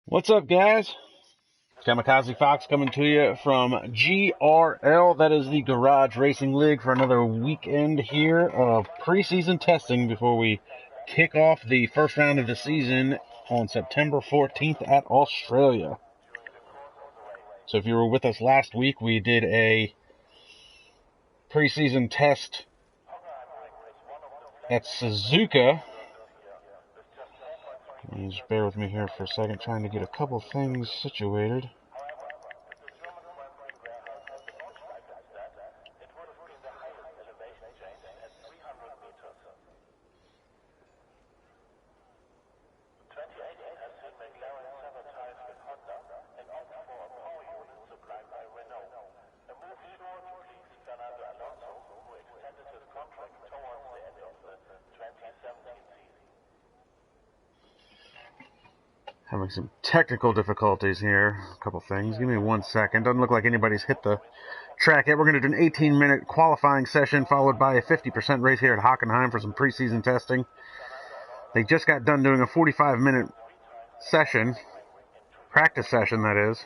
What's up, guys? KAMIKAZE-FOX coming to you from GRL. That is the Garage Racing League for another weekend here of preseason testing before we kick off the first round of the season on September 14th at Australia. So if you were with us last week, we did a preseason test at Suzuka. Just bear with me here for a second, trying to get a couple things situated. Having some technical difficulties here. A couple things. Give me 1 second. Doesn't look like anybody's hit the track yet. We're going to do an 18-minute qualifying session followed by a 50% race here at Hockenheim for some preseason testing. They just got done doing a 45-minute session, practice session that is.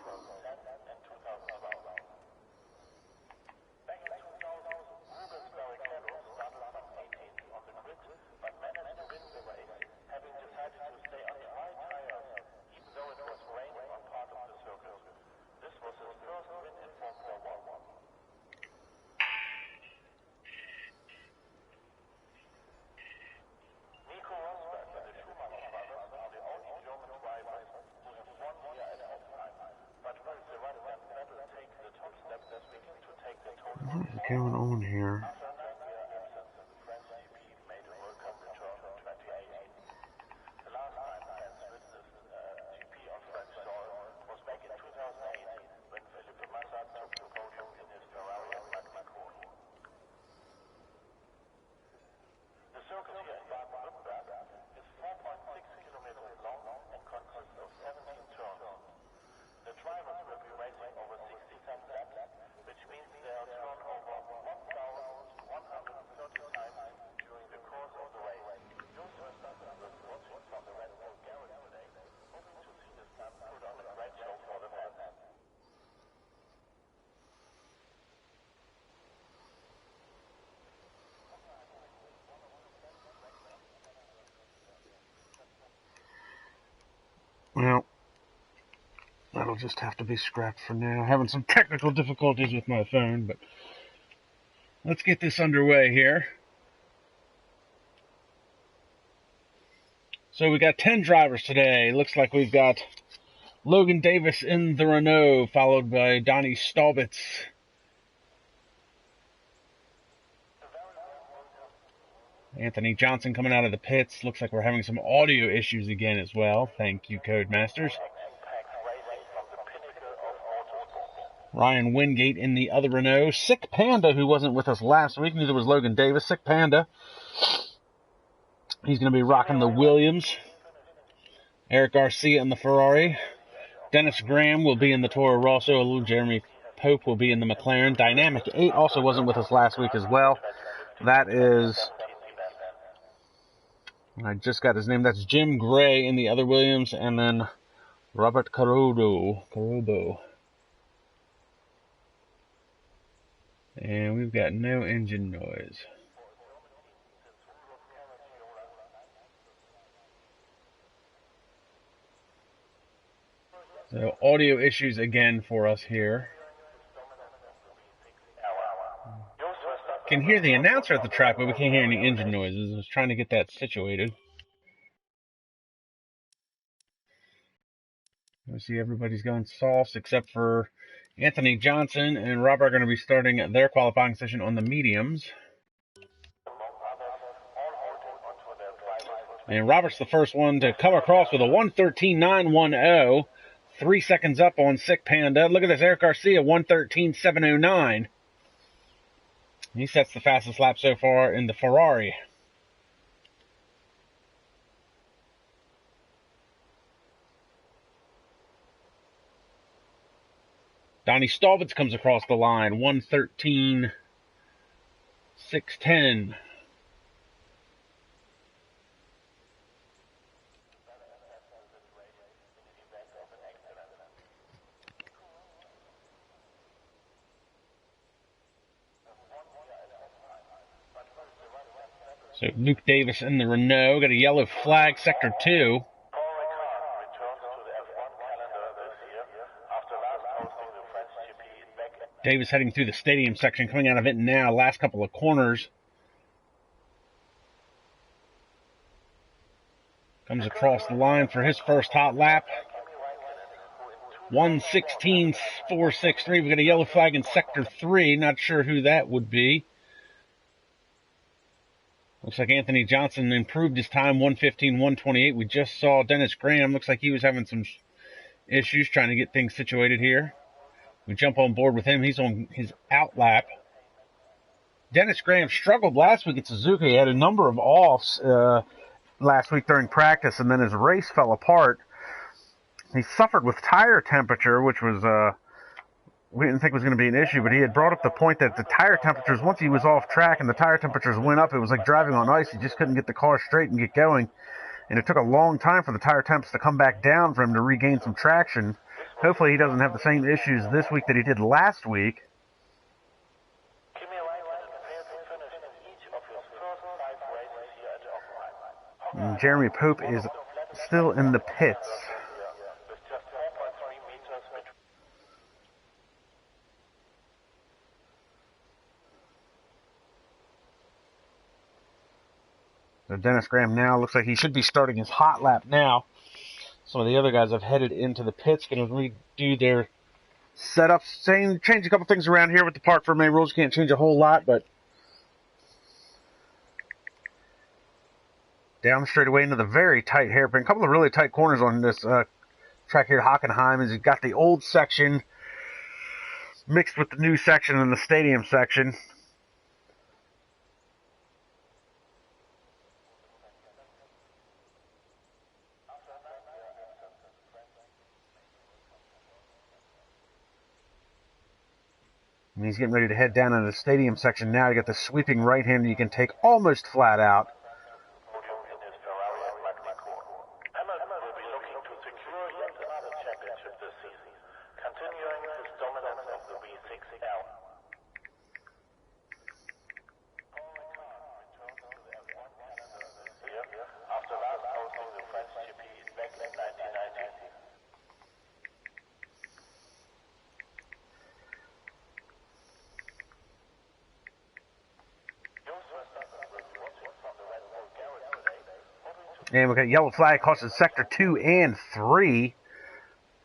What is going on here? Well, that'll just have to be scrapped for now. Having some technical difficulties with my phone, but let's get this underway here. So we got 10 drivers today. Looks like we've got Logan Davis in the Renault, followed by Donnie Staubitz. Anthony Johnson coming out of the pits. Looks like we're having some audio issues again as well. Thank you, Codemasters. Ryan Wingate in the other Renault. Sick Panda, who wasn't with us last week, neither was Logan Davis. Sick Panda. He's going to be rocking the Williams. Eric Garcia in the Ferrari. Dennis Graham will be in the Toro Rosso. Jeremy Pope will be in the McLaren. Dynamic 8 also wasn't with us last week as well. That is... I just got his name. That's Jim Gray in the other Williams, and then Robert Carobo. And we've got no engine noise. So audio issues again for us here. Can hear the announcer at the track, but we can't hear any engine noises. I was trying to get that situated. We see everybody's going soft except for Anthony Johnson and Robert are going to be starting their qualifying session on the mediums. And Robert's the first one to come across with a 1:13.910. 3 seconds up on Sick Panda. Look at this, Eric Garcia, 1:13.709. He sets the fastest lap so far in the Ferrari. Donnie Staubitz comes across the line, 1:13.610. So Luke Davis in the Renault. Got a yellow flag, sector 2. Davis heading through the stadium section, coming out of it now. Last couple of corners. Comes across the line for his first hot lap. 1:16.463. We got a yellow flag in sector 3. Not sure who that would be. Looks like Anthony Johnson improved his time, 1:15.128. We just saw Dennis Graham. Looks like he was having some issues trying to get things situated here. We jump on board with him. He's on his out lap. Dennis Graham struggled last week at Suzuka. He had a number of offs last week during practice, and then his race fell apart. He suffered with tire temperature, which was we didn't think was going to be an issue, but he had brought up the point that the tire temperatures, once he was off track and the tire temperatures went up, it was like driving on ice. He just couldn't get the car straight and get going. And it took a long time for the tire temps to come back down for him to regain some traction. Hopefully he doesn't have the same issues this week that he did last week. And Jeremy Pope is still in the pits. So Dennis Graham now looks like he should be starting his hot lap now. Some of the other guys have headed into the pits, going to redo their setups. Change a couple things around here with the park for May rules. Can't change a whole lot, but down the straightaway into the very tight hairpin. A couple of really tight corners on this track here at Hockenheim. As you've got the old section mixed with the new section in the stadium section. And he's getting ready to head down into the stadium section now. You got the sweeping right hand you can take almost flat out. And we've got yellow flag costing sector 2 and 3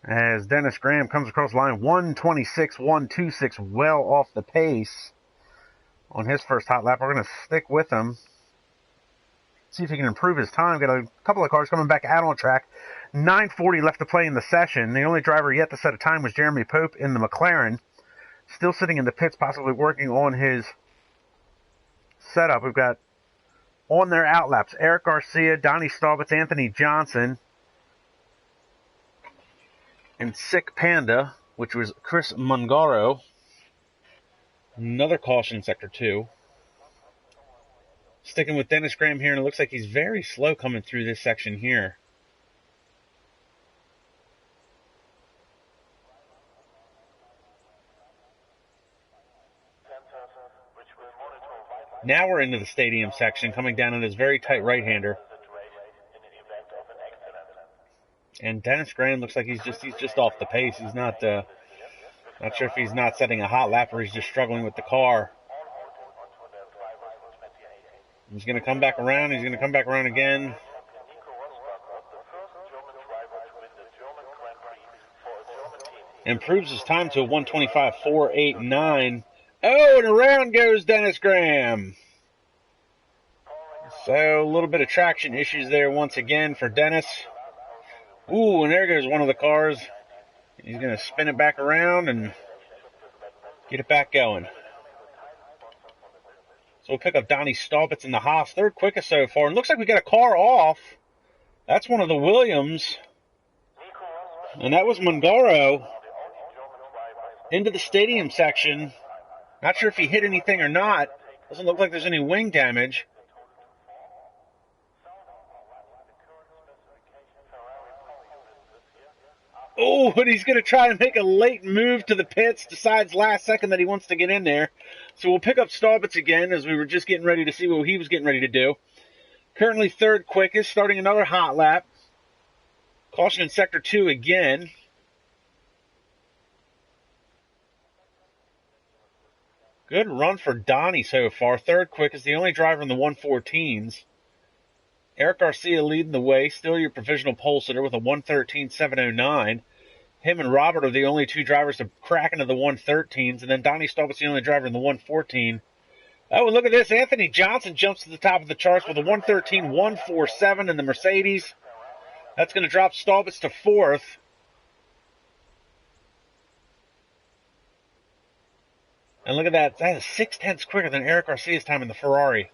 as Dennis Graham comes across the line 1:26.126, well off the pace on his first hot lap. We're going to stick with him, see if he can improve his time. Got a couple of cars coming back out on track. 9:40 left to play in the session. The only driver yet to set a time was Jeremy Pope in the McLaren, still sitting in the pits, possibly working on his setup. We've got on their outlaps Eric Garcia, Donnie Staubitz, Anthony Johnson, and Sick Panda, which was Chris Mungaro. Another caution in sector 2. Sticking with Dennis Graham here, and it looks like he's very slow coming through this section here. Now we're into the stadium section, coming down on his very tight right-hander. And Dennis Graham looks like he's just off the pace. He's not sure if he's not setting a hot lap or he's just struggling with the car. He's going to come back around. He's going to come back around again. Improves his time to a 1:25.489. Oh, and around goes Dennis Graham. So a little bit of traction issues there once again for Dennis. Ooh, and there goes one of the cars. He's going to spin it back around and get it back going. So we'll pick up Donnie Staubitz in the Haas, third quickest so far. And looks like we got a car off. That's one of the Williams. And that was Mungaro into the stadium section. Not sure if he hit anything or not. Doesn't look like there's any wing damage. Oh, and he's going to try and make a late move to the pits. Decides last second that he wants to get in there. So we'll pick up Staubitz again as we were just getting ready to see what he was getting ready to do. Currently third quickest, starting another hot lap. Caution in Sector 2 again. Good run for Donnie so far. Third quickest, the only driver in the 114s. Eric Garcia leading the way, still your provisional pole sitter with a 113.709. Him and Robert are the only two drivers to crack into the 113s, and then Donnie Staubitz the only driver in the 114. Oh, and look at this. Anthony Johnson jumps to the top of the charts with a 113.147 in the Mercedes. That's going to drop Staubitz to fourth. And look at that. That is 0.6 quicker than Eric Garcia's time in the Ferrari.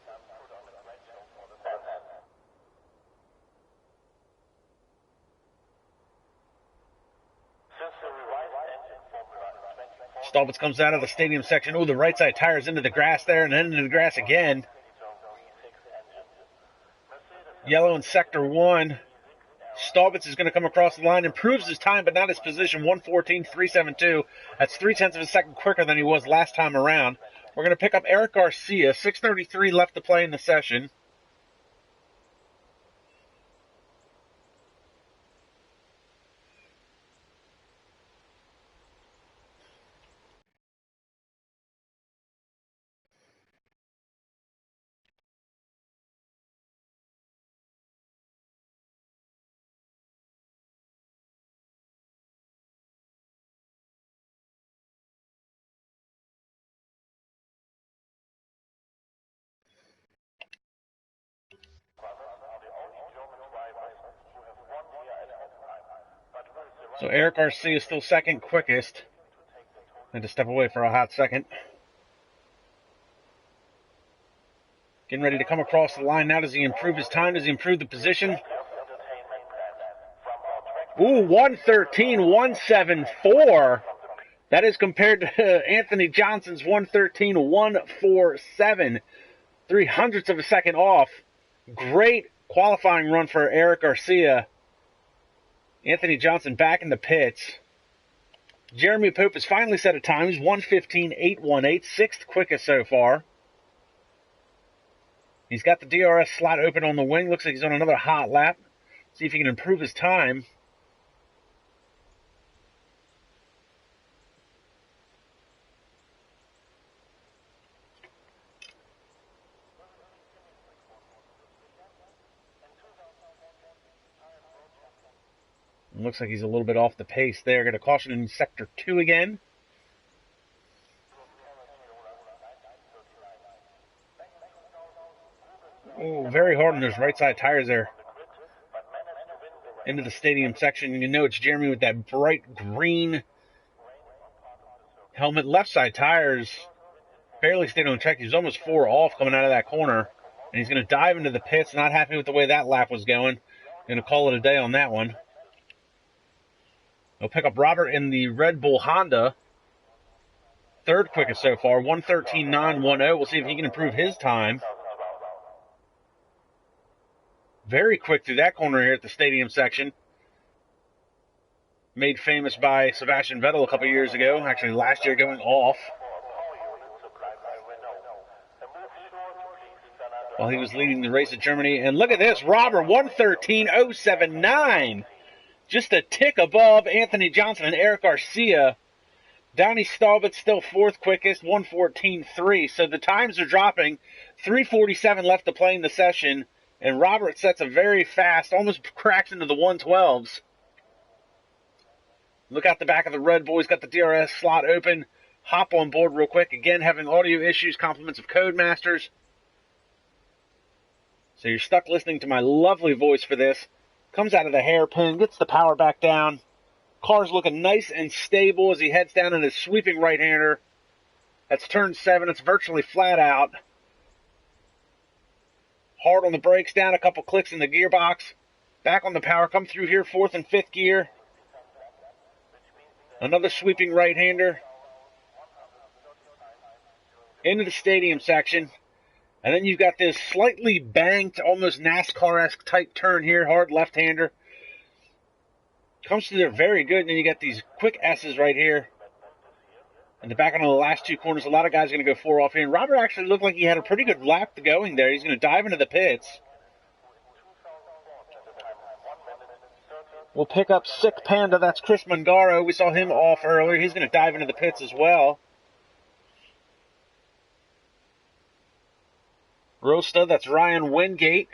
Staubitz comes out of the stadium section. Oh, the right side tires into the grass there and then into the grass again. Yellow in Sector 1. Staubitz is going to come across the line, improves his time, but not his position, 114.372. That's 0.3 of a second quicker than he was last time around. We're going to pick up Eric Garcia, 6:33 left to play in the session. So Eric Garcia is still second quickest. Had to step away for a hot second. Getting ready to come across the line now. Does he improve his time? Does he improve the position? Ooh, 113.174. That is compared to Anthony Johnson's 113.147. 0.03 of a second off. Great qualifying run for Eric Garcia. Anthony Johnson back in the pits. Jeremy Pope has finally set a time. He's 115.818, sixth quickest so far. He's got the DRS slot open on the wing. Looks like he's on another hot lap. See if he can improve his time. Looks like he's a little bit off the pace there. Got a caution in Sector 2 again. Oh, very hard on those right side tires there. Into the stadium section. You know it's Jeremy with that bright green helmet. Left side tires barely stayed on check. He was almost 4 off coming out of that corner. And he's going to dive into the pits. Not happy with the way that lap was going. Going to call it a day on that one. He'll pick up Robert in the Red Bull Honda. Third quickest so far, 113.910. We'll see if he can improve his time. Very quick through that corner here at the stadium section. Made famous by Sebastian Vettel a couple years ago. Actually, last year going off. While he was leading the race at Germany. And look at this, Robert, 113.079. Just a tick above Anthony Johnson and Eric Garcia. Donnie Staubitz still fourth quickest, 114.3. So the times are dropping. 3:47 left to play in the session. And Robert sets a very fast, almost cracks into the 112s. Look out the back of the Red Bull. He's got the DRS slot open. Hop on board real quick. Again, having audio issues, compliments of Codemasters. So you're stuck listening to my lovely voice for this. Comes out of the hairpin, gets the power back down. Car's looking nice and stable as he heads down in his sweeping right-hander. That's turn 7. It's virtually flat out. Hard on the brakes, down a couple clicks in the gearbox. Back on the power, come through here, 4th and 5th gear. Another sweeping right-hander. Into the stadium section. And then you've got this slightly banked, almost NASCAR-esque type turn here, hard left-hander. Comes through there very good, and then you got these quick S's right here. In the back on the last two corners, a lot of guys are going to go 4 off here. And Robert actually looked like he had a pretty good lap going there. He's going to dive into the pits. We'll pick up Sick Panda. That's Chris Mungaro. We saw him off earlier. He's going to dive into the pits as well. Rosta, that's Ryan Wingate.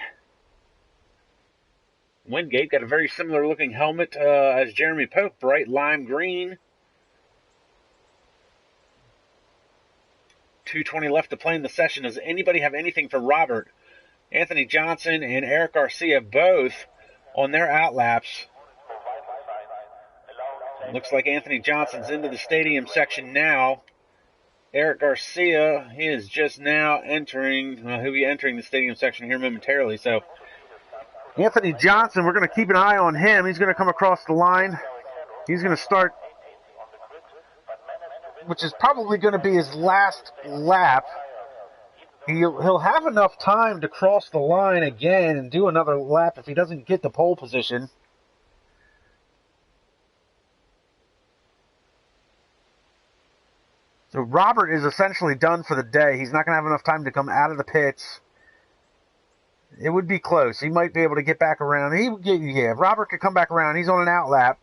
Wingate got a very similar looking helmet as Jeremy Pope, bright lime green. 2:20 left to play in the session. Does anybody have anything for Robert? Anthony Johnson and Eric Garcia both on their outlaps. Looks like Anthony Johnson's into the stadium section now. Eric Garcia, he is just now entering. He'll be entering the stadium section here momentarily. So Anthony Johnson, we're going to keep an eye on him. He's going to come across the line. He's going to start, which is probably going to be his last lap. He'll have enough time to cross the line again and do another lap if he doesn't get the pole position. So Robert is essentially done for the day. He's not going to have enough time to come out of the pits. It would be close. He might be able to get back around. Robert could come back around. He's on an out lap.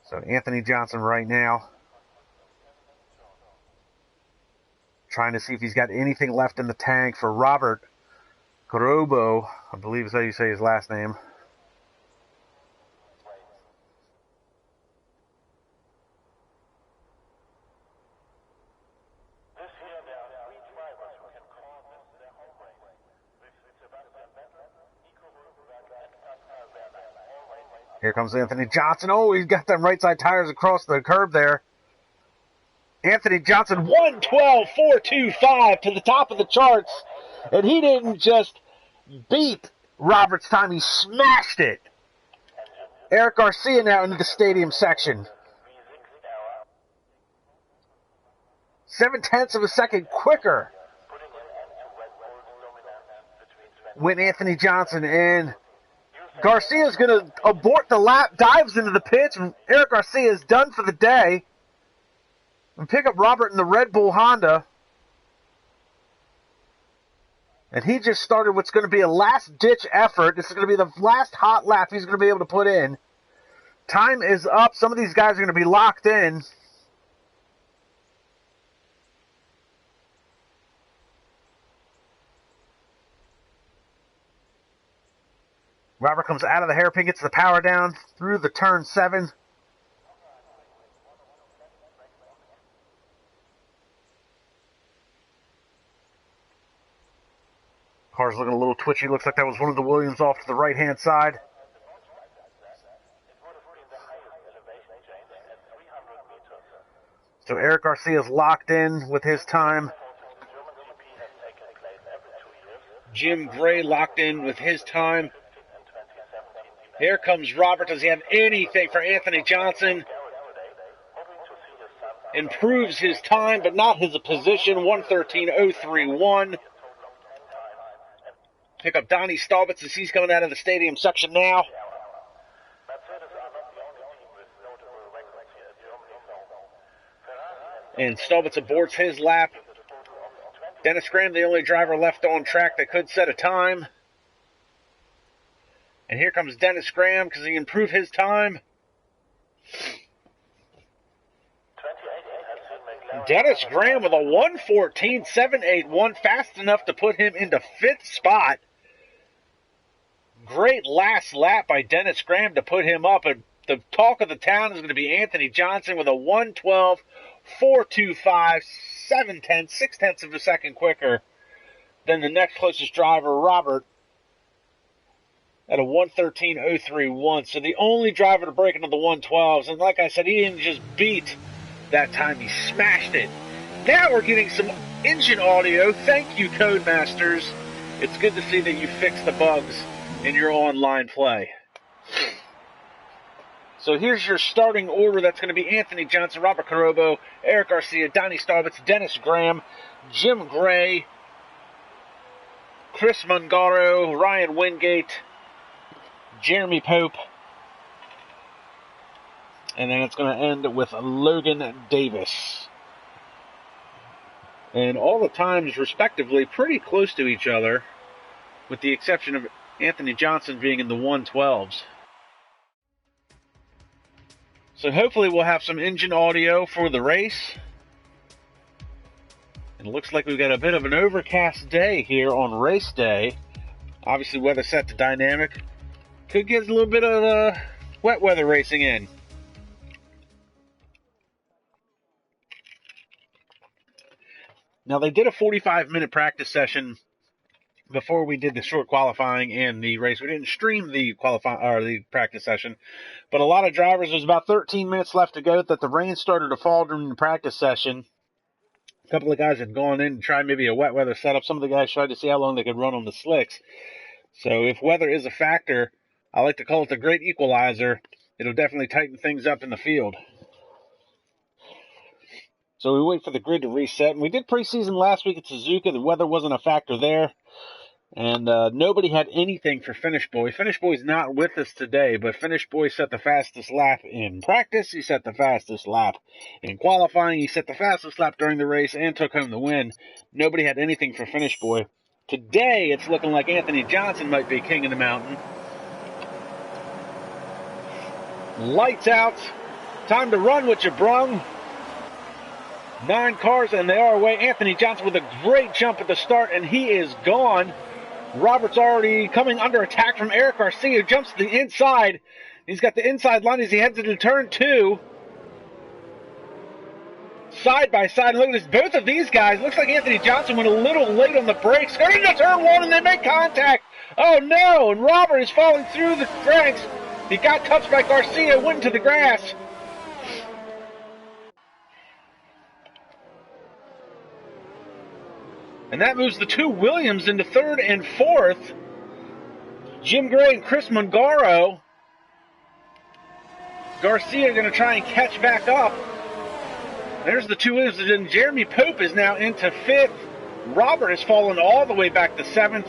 So Anthony Johnson right now trying to see if he's got anything left in the tank for Robert Corobo, I believe is how you say his last name. Here comes Anthony Johnson. Oh, he's got them right side tires across the curb there. Anthony Johnson, 1:12.425 to the top of the charts. And he didn't just beat Robert's time, he smashed it. Eric Garcia now into the stadium section. 0.7 of a second quicker went Anthony Johnson, and Garcia's going to abort the lap, dives into the pits. Eric Garcia is done for the day. And pick up Robert in the Red Bull Honda. And he just started what's going to be a last-ditch effort. This is going to be the last hot lap he's going to be able to put in. Time is up. Some of these guys are going to be locked in. Robert comes out of the hairpin, gets the power down through the turn 7. Car's looking a little twitchy. Looks like that was one of the Williams off to the right-hand side. So Eric Garcia is locked in with his time. Jim Gray locked in with his time. Here comes Robert. Does he have anything for Anthony Johnson? Improves his time, but not his position. 1:13.031. Pick up Donnie Staubitz as he's coming out of the stadium section now. And Staubitz aborts his lap. Dennis Graham, the only driver left on track that could set a time. And here comes Dennis Graham because he improved his time. Dennis Graham with a 1:14.781, fast enough to put him into 5th spot. Great last lap by Dennis Graham to put him up. And the talk of the town is going to be Anthony Johnson with a 1:12.425, 0.6 of a second quicker than the next closest driver, Robert, at a 1:13.031. So the only driver to break into the 1:12s. And like I said, he didn't just beat that time, he smashed it. Now we're getting some engine audio. Thank you, Codemasters. It's good to see that you fixed the bugs in your online play. So here's your starting order. That's going to be Anthony Johnson, Robert Carobo, Eric Garcia, Donnie Starbitz, Dennis Graham, Jim Gray, Chris Mungaro, Ryan Wingate, Jeremy Pope, and then it's going to end with Logan Davis. And all the times, respectively, pretty close to each other, with the exception of Anthony Johnson being in the 112s. So hopefully we'll have some engine audio for the race. It looks like we've got a bit of an overcast day here on race day. Obviously weather set to dynamic. Could get a little bit of wet weather racing in. Now they did a 45-minute practice session before we did the short qualifying and the race. We didn't stream the the practice session, but a lot of drivers, there's about 13 minutes left to go that the rain started to fall during the practice session. A couple of guys had gone in and tried maybe a wet weather setup. Some of the guys tried to see how long they could run on the slicks. So if weather is a factor, I like to call it the great equalizer. It'll definitely tighten things up in the field. So we wait for the grid to reset. And we did preseason last week at Suzuka. The weather wasn't a factor there. And nobody had anything for Finish Boy. Finish Boy's not with us today, but Finish Boy set the fastest lap in practice. He set the fastest lap in qualifying. He set the fastest lap during the race and took home the win. Nobody had anything for Finish Boy. Today, it's looking like Anthony Johnson might be king of the mountain. Lights out. Time to run what you brung. 9 cars, and they are away. Anthony Johnson with a great jump at the start, and he is gone. Robert's already coming under attack from Eric Garcia, who jumps to the inside. He's got the inside line as he heads into turn 2. Side by side, look at this. Both of these guys, looks like Anthony Johnson went a little late on the brakes. Going into turn 1, and they make contact. Oh no, and Robert is falling through the ranks. He got touched by Garcia, went into the grass. And that moves the 2 Williams into 3rd and 4th. Jim Gray and Chris Mungaro. Garcia are going to try and catch back up. There's the 2 Williams. And Jeremy Pope is now into 5th. Robert has fallen all the way back to 7th.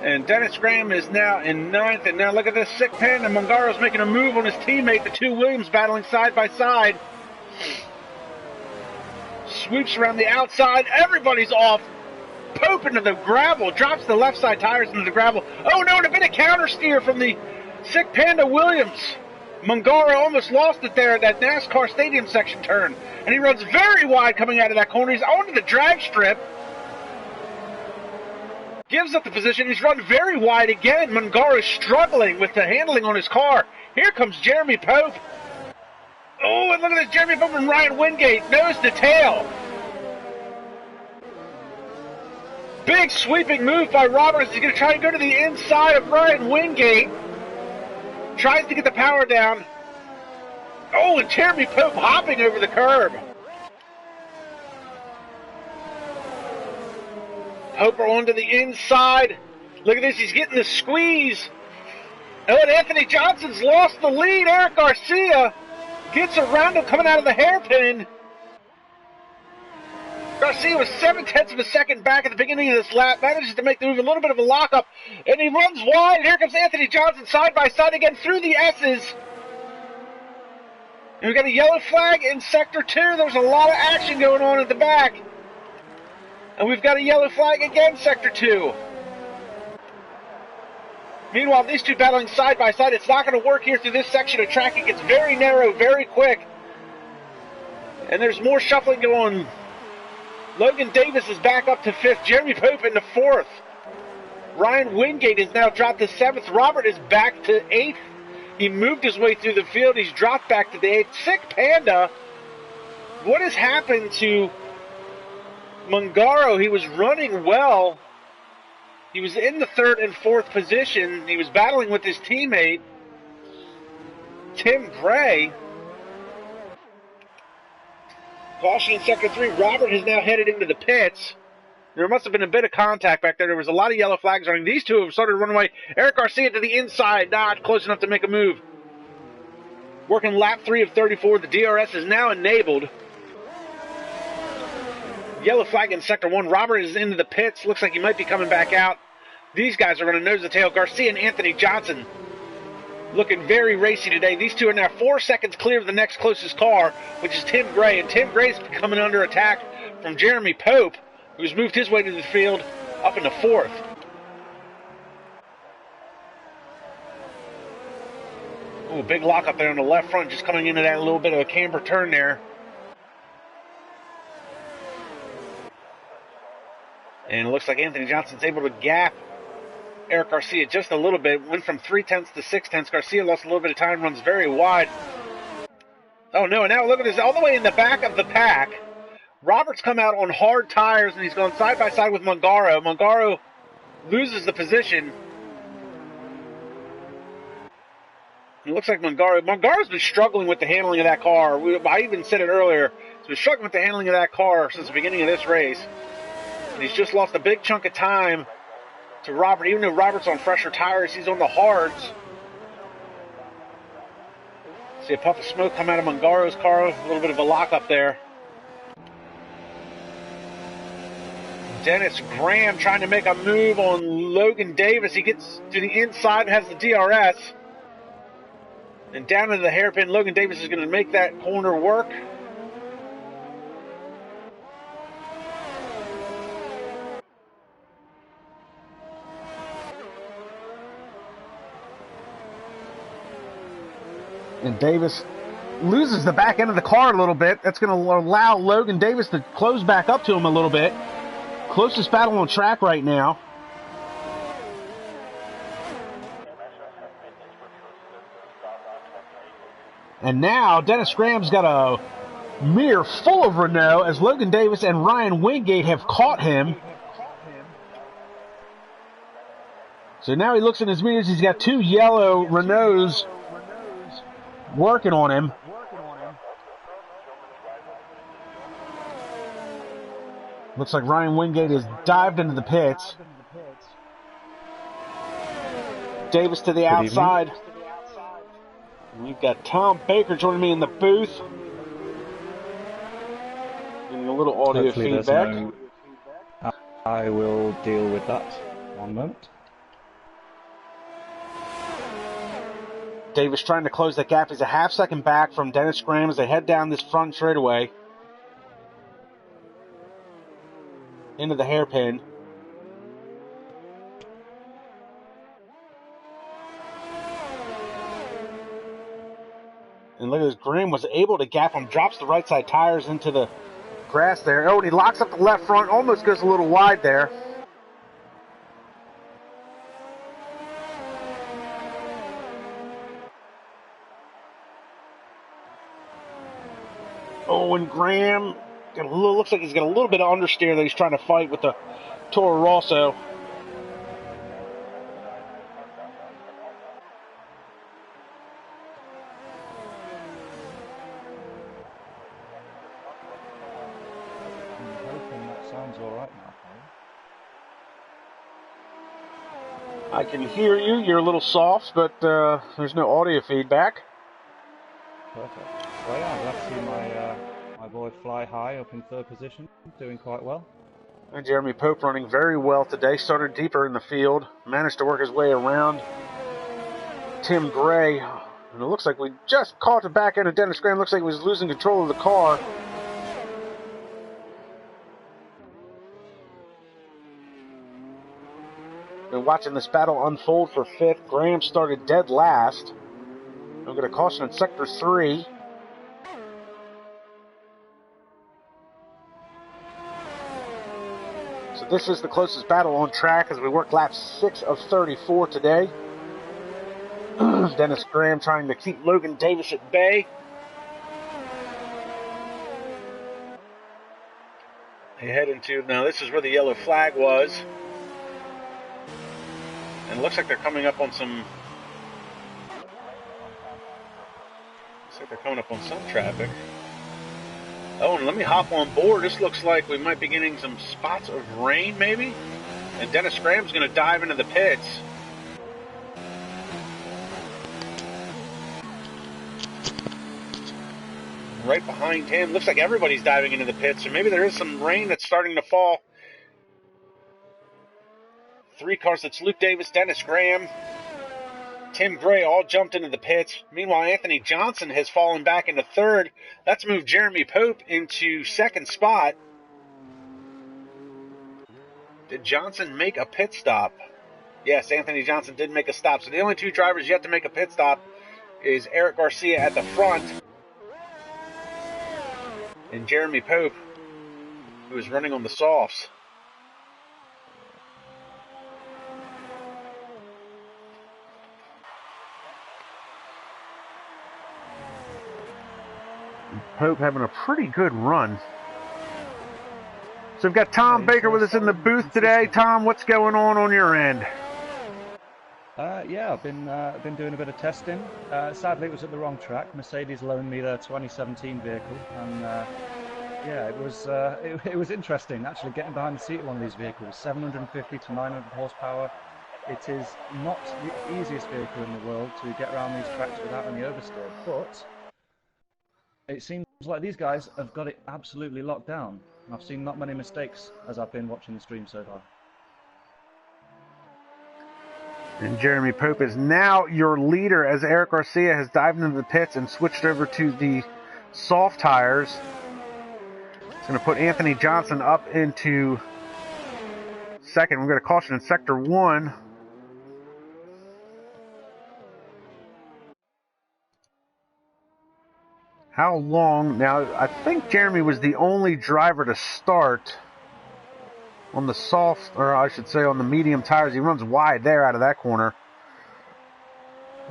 And Dennis Graham is now in 9th. And now look at this sick pen. And Mungaro's making a move on his teammate. The 2 Williams battling side by side. Sweeps around the outside. Everybody's off. Pope into the gravel, drops the left side tires into the gravel. Oh no, and a bit of counter steer from the sick Panda Williams. Mungaro almost lost it there at that NASCAR Stadium section turn. And he runs very wide coming out of that corner. He's onto the drag strip. Gives up the position. He's run very wide again. Mungaro's struggling with the handling on his car. Here comes Jeremy Pope. Oh, and look at this, Jeremy Pope and Ryan Wingate, nose to tail. Big sweeping move by Roberts. He's going to try and go to the inside of Ryan Wingate. Tries to get the power down. Oh, and Jeremy Pope hopping over the curb. Pope onto the inside. Look at this. He's getting the squeeze. Oh, and Anthony Johnson's lost the lead. Eric Garcia gets around him coming out of the hairpin. Garcia was 0.7 of a second back at the beginning of this lap, manages to make the move, a little bit of a lockup, and he runs wide. Here comes Anthony Johnson side by side again through the S's. And we've got a yellow flag in Sector 2. There's a lot of action going on at the back. And we've got a yellow flag again, Sector 2. Meanwhile, these two battling side by side. It's not going to work here through this section of track. It gets very narrow, very quick. And there's more shuffling going on. Logan Davis is back up to 5th. Jeremy Pope into 4th. Ryan Wingate is now dropped to 7th. Robert is back to 8th. He moved his way through the field. He's dropped back to the 8th. Sick Panda. What has happened to Mungaro? He was running well. He was in the 3rd and 4th position. He was battling with his teammate, Tim Gray. Caution in Sector 3. Robert has now headed into the pits. There must have been a bit of contact back there. There was a lot of yellow flags running. These two have started to run away. Eric Garcia to the inside. Not close enough to make a move. Working lap 3 of 34. The DRS is now enabled. Yellow flag in sector 1. Robert is into the pits. Looks like he might be coming back out. These guys are going to nose to tail. Garcia and Anthony Johnson looking very racy today. These two are now 4 seconds clear of the next closest car, which is Tim Gray. And Tim Gray's coming under attack from Jeremy Pope, who's moved his way to the field up into 4th. Ooh, big lock up there on the left front, just coming into that little bit of a camber turn there. And it looks like Anthony Johnson's able to gap Eric Garcia just a little bit. Went from 0.3 to 0.6. Garcia lost a little bit of time, runs very wide. Oh no, and now look at this, all the way in the back of the pack. Roberts come out on hard tires, and he's going side by side with Mongaro. Mongaro loses the position. It looks like Mongaro's been struggling with the handling of that car. I even said it earlier. He's been struggling with the handling of that car since the beginning of this race. And he's just lost a big chunk of time to Robert. Even though Robert's on fresher tires, he's on the hards. See a puff of smoke come out of Mongaro's car. A little bit of a lockup there. Dennis Graham trying to make a move on Logan Davis. He gets to the inside and has the DRS. And down into the hairpin, Logan Davis is going to make that corner work. And Davis loses the back end of the car a little bit. That's going to allow Logan Davis to close back up to him a little bit. Closest battle on track right now. And now Dennis Graham's got a mirror full of Renault as Logan Davis and Ryan Wingate have caught him. So now he looks in his mirrors. He's got 2 yellow Renaults working on him. Looks like Ryan Wingate has dived into the pits. Davis to the outside. We've got Tom Baker joining me in the booth. Getting a little audio feedback. I will deal with that. One moment. Davis trying to close that gap. He's a half second back from Dennis Graham as they head down this front straightaway into the hairpin. And look at this, Graham was able to gap him, drops the right side tires into the grass there. Oh, and he locks up the left front, almost goes a little wide there. Oh, and Graham looks like he's got a little bit of understeer that he's trying to fight with the Toro Rosso. Sounds all right now. I can hear you. You're a little soft, but there's no audio feedback. Perfect. Well, yeah, I'm glad to see my boy Fly High up in 3rd position, doing quite well. And Jeremy Pope running very well today. Started deeper in the field, managed to work his way around Tim Gray. And it looks like we just caught the back end of Dennis Graham. Looks like he was losing control of the car. Been watching this battle unfold for 5th. Graham started dead last. I'm going to caution in sector 3. So this is the closest battle on track as we work lap 6 of 34 today. Dennis Graham trying to keep Logan Davis at bay. They head into, now this is where the yellow flag was. And it looks like they're coming up on some, traffic. Oh, and let me hop on board. This looks like we might be getting some spots of rain, maybe? And Dennis Graham's going to dive into the pits. right behind him. Looks like everybody's diving into the pits, so maybe there is some rain that's starting to fall. 3 cars, it's Luke Davis, Dennis Graham, Tim Gray all jumped into the pits. Meanwhile, Anthony Johnson has fallen back into third. That's moved Jeremy Pope into second spot. Did Johnson make a pit stop? Yes, Anthony Johnson did make a stop. So the only 2 drivers yet to make a pit stop is Eric Garcia at the front and Jeremy Pope, who is running on the softs. Pope having a pretty good run. So we've got Tom Baker with us in the booth today. Tom, what's going on your end? Yeah, I've been doing a bit of testing. Sadly, it was at the wrong track. Mercedes loaned me their 2017 vehicle, and yeah, it was interesting actually getting behind the seat of one of these vehicles. 750 to 900 horsepower. It is not the easiest vehicle in the world to get around these tracks without any oversteer, but it seems like these guys have got it absolutely locked down. I've seen not many mistakes as I've been watching the stream so far. And Jeremy Pope is now your leader as Eric Garcia has dived into the pits and switched over to the soft tires. It's going to put Anthony Johnson up into second. We've got a caution in sector 1. How long? Now, I think Jeremy was the only driver to start on the soft, or I should say on the medium tires. He runs wide there out of that corner.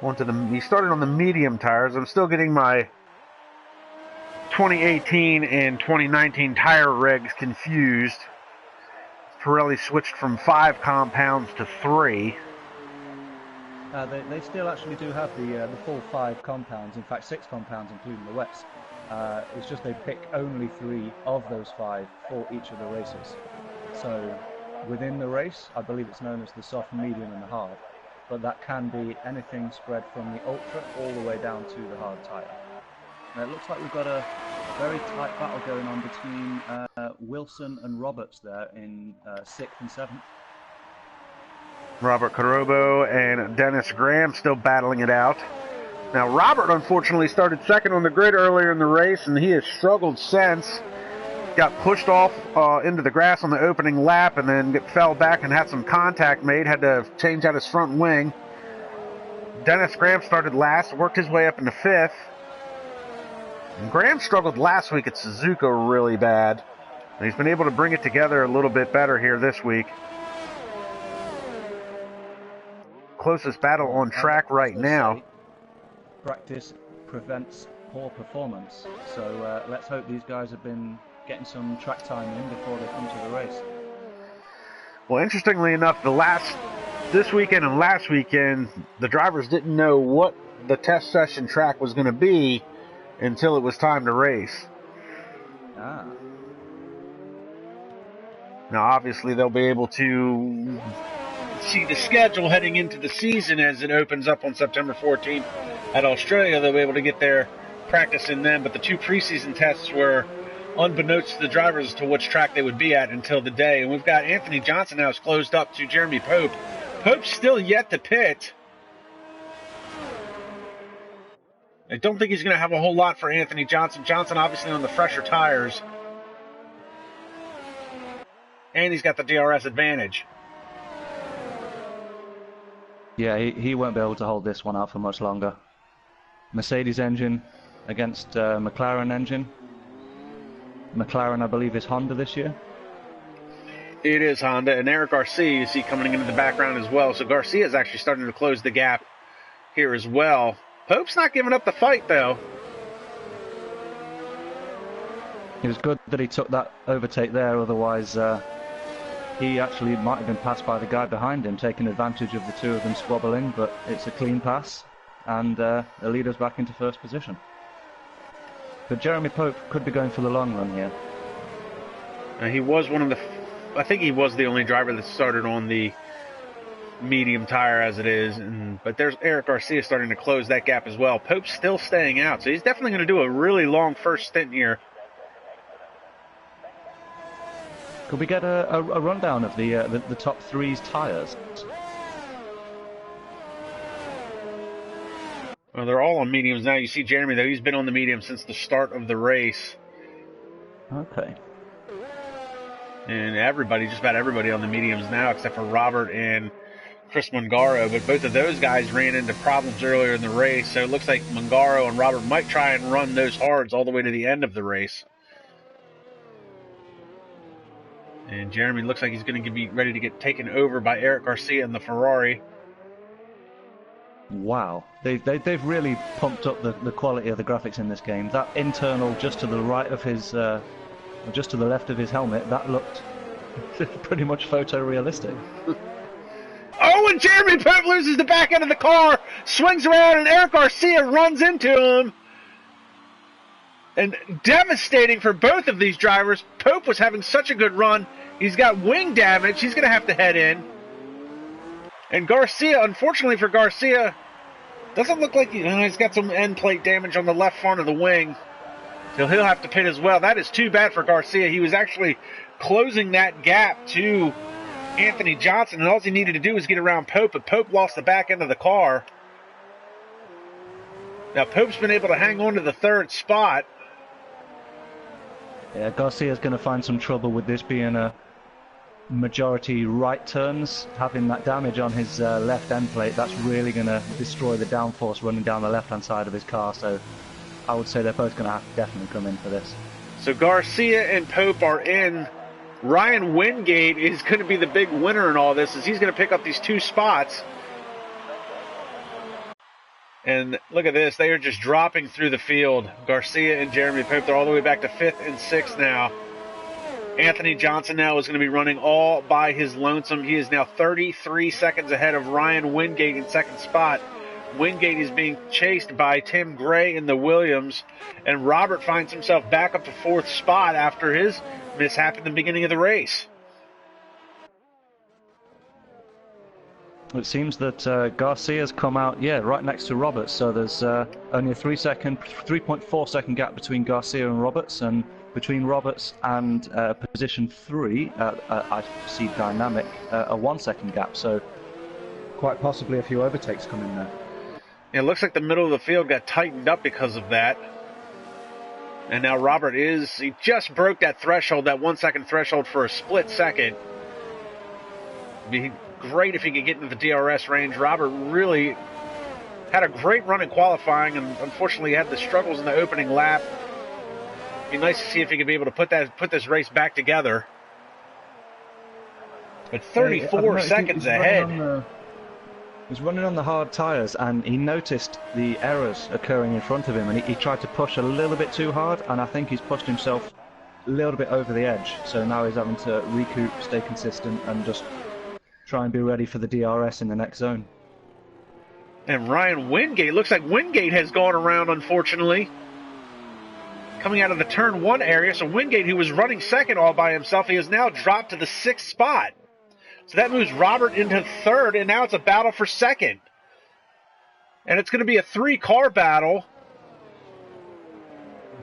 He started on the medium tires. I'm still getting my 2018 and 2019 tire regs confused. Pirelli switched from 5 compounds to 3. They still actually do have the full 5 compounds, in fact 6 compounds including the wets. It's just they pick only 3 of those 5 for each of the races. So within the race, I believe it's known as the soft, medium and the hard, but that can be anything spread from the ultra all the way down to the hard tyre. Now it looks like we've got a very tight battle going on between Wilson and Roberts there in 6th and 7th. Robert Carobo and Dennis Graham still battling it out. Now, Robert, unfortunately, started second on the grid earlier in the race, and he has struggled since. Got pushed off into the grass on the opening lap, and then fell back and had some contact made, had to change out his front wing. Dennis Graham started last, worked his way up into 5th. And Graham struggled last week at Suzuka really bad. And he's been able to bring it together a little bit better here this week. Closest battle on track right now. Practice prevents poor performance, so let's hope these guys have been getting some track time in before they come to the race. Well, interestingly enough, this weekend and last weekend, the drivers didn't know what the test session track was going to be until it was time to race. Ah. Now, obviously, they'll be able to see the schedule heading into the season as it opens up on September 14th at Australia. They'll be able to get their practice in then, but the 2 preseason tests were unbeknownst to the drivers as to which track they would be at until the day. And we've got Anthony Johnson now is closed up to Jeremy Pope. Pope's still yet to pit. I don't think he's going to have a whole lot for Anthony Johnson. Johnson obviously on the fresher tires. And he's got the DRS advantage. Yeah, he won't be able to hold this one out for much longer. Mercedes engine against McLaren engine. McLaren, I believe, is Honda this year. It is Honda, and Eric Garcia you see coming into the background as well. So Garcia is actually starting to close the gap here as well. Pope's not giving up the fight, though. It was good that he took that overtake there, otherwise he actually might have been passed by the guy behind him, taking advantage of the 2 of them squabbling, but it's a clean pass, and the leader's back into first position. But Jeremy Pope could be going for the long run here. He was one of the... I think he was the only driver that started on the medium tire as it is. But there's Eric Garcia starting to close that gap as well. Pope's still staying out, so he's definitely going to do a really long first stint here. Could we get a rundown of the top three's tires? Well, they're all on mediums now. You see Jeremy, though, he's been on the medium since the start of the race. Okay. And everybody, just about everybody on the mediums now, except for Robert and Chris Mungaro. But both of those guys ran into problems earlier in the race, so it looks like Mungaro and Robert might try and run those hards all the way to the end of the race. And Jeremy looks like he's going to be ready to get taken over by Eric Garcia in the Ferrari. Wow, they've really pumped up the quality of the graphics in this game. That internal just to the right of his, just to the left of his helmet, that looked pretty much photorealistic. Oh, and Jeremy Pope loses the back end of the car, swings around, and Eric Garcia runs into him. And devastating for both of these drivers. Pope was having such a good run. He's got wing damage. He's going to have to head in. And Garcia, unfortunately for Garcia, doesn't look like he's got some end plate damage on the left front of the wing. So he'll have to pit as well. That is too bad for Garcia. He was actually closing that gap to Anthony Johnson, and all he needed to do was get around Pope, but Pope lost the back end of the car. Now Pope's been able to hang on to the third spot. Yeah, Garcia's going to find some trouble with this being a majority right turns, having that damage on his left end plate. That's really going to destroy the downforce running down the left hand side of his car, so I would say they're both going to have to definitely come in for this. So Garcia and Pope are in. Ryan Wingate is going to be the big winner in all this, as he's going to pick up these two spots. And look at this, they are just dropping through the field. Garcia and Jeremy Pope, they're all the way back to 5th and 6th now. Anthony Johnson now is going to be running all by his lonesome. He is now 33 seconds ahead of Ryan Wingate in second spot. Wingate is being chased by Tim Gray in the Williams, and Robert finds himself back up to 4th spot after his mishap in the beginning of the race. It seems that Garcia's come out, right next to Roberts, so there's only a 3.4 second gap between Garcia and Roberts, and between Roberts and position 3, I see Dynamic, a 1 second gap, so quite possibly a few overtakes coming there. It looks like the middle of the field got tightened up because of that. And now Robert he just broke that threshold, that 1 second threshold for a split second. It'd be great if he could get into the DRS range. Robert really had a great run in qualifying, and unfortunately had the struggles in the opening lap. It'd be nice to see if he could be able to put this race back together. But 34 seconds ahead. He was running on the hard tyres, and he noticed the errors occurring in front of him, and he tried to push a little bit too hard, and I think he's pushed himself a little bit over the edge. So now he's having to recoup, stay consistent, and just try and be ready for the DRS in the next zone. And Ryan Wingate, looks like Wingate has gone around, unfortunately. Coming out of the turn 1 area, so Wingate, who was running second all by himself, he has now dropped to the 6th spot. So that moves Robert into 3rd, and now it's a battle for 2nd. And it's going to be a 3-car battle.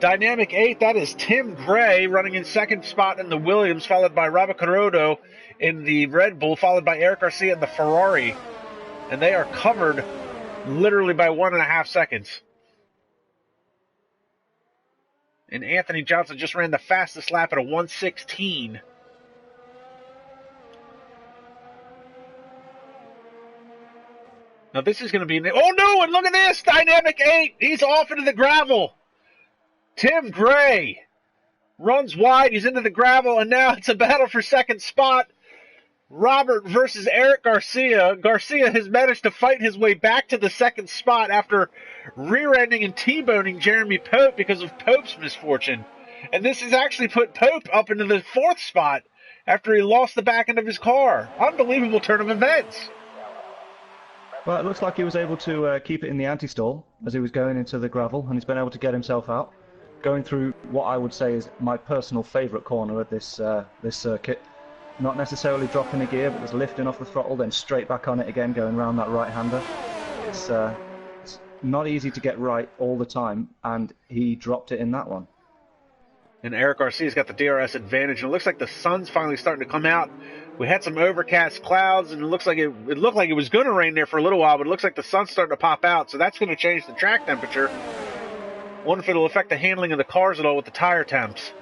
Dynamic 8, that is Tim Gray running in 2nd spot in the Williams, followed by Robert Carotto in the Red Bull, followed by Eric Garcia in the Ferrari. And they are covered literally by 1.5 seconds. And Anthony Johnson just ran the fastest lap at a 1:16. Now this is going to be... Oh no, and look at this! Dynamic 8, he's off into the gravel. Tim Gray runs wide, he's into the gravel, and now it's a battle for 2nd spot. Robert versus Eric Garcia. Garcia has managed to fight his way back to the 2nd spot after rear-ending and T-boning Jeremy Pope because of Pope's misfortune. And this has actually put Pope up into the 4th spot after he lost the back end of his car. Unbelievable turn of events. Well, it looks like he was able to keep it in the anti-stall as he was going into the gravel, and he's been able to get himself out, going through what I would say is my personal favourite corner at this circuit. not necessarily dropping a gear, but just lifting off the throttle, then straight back on it again, going around that right-hander. It's not easy to get right all the time, and he dropped it in that one. And Eric Garcia's got the DRS advantage, and it looks like the sun's finally starting to come out. We had some overcast clouds, and it looked like it was going to rain there for a little while, but it looks like the sun's starting to pop out, so that's going to change the track temperature. Wonder if it'll affect the handling of the cars at all with the tire temps.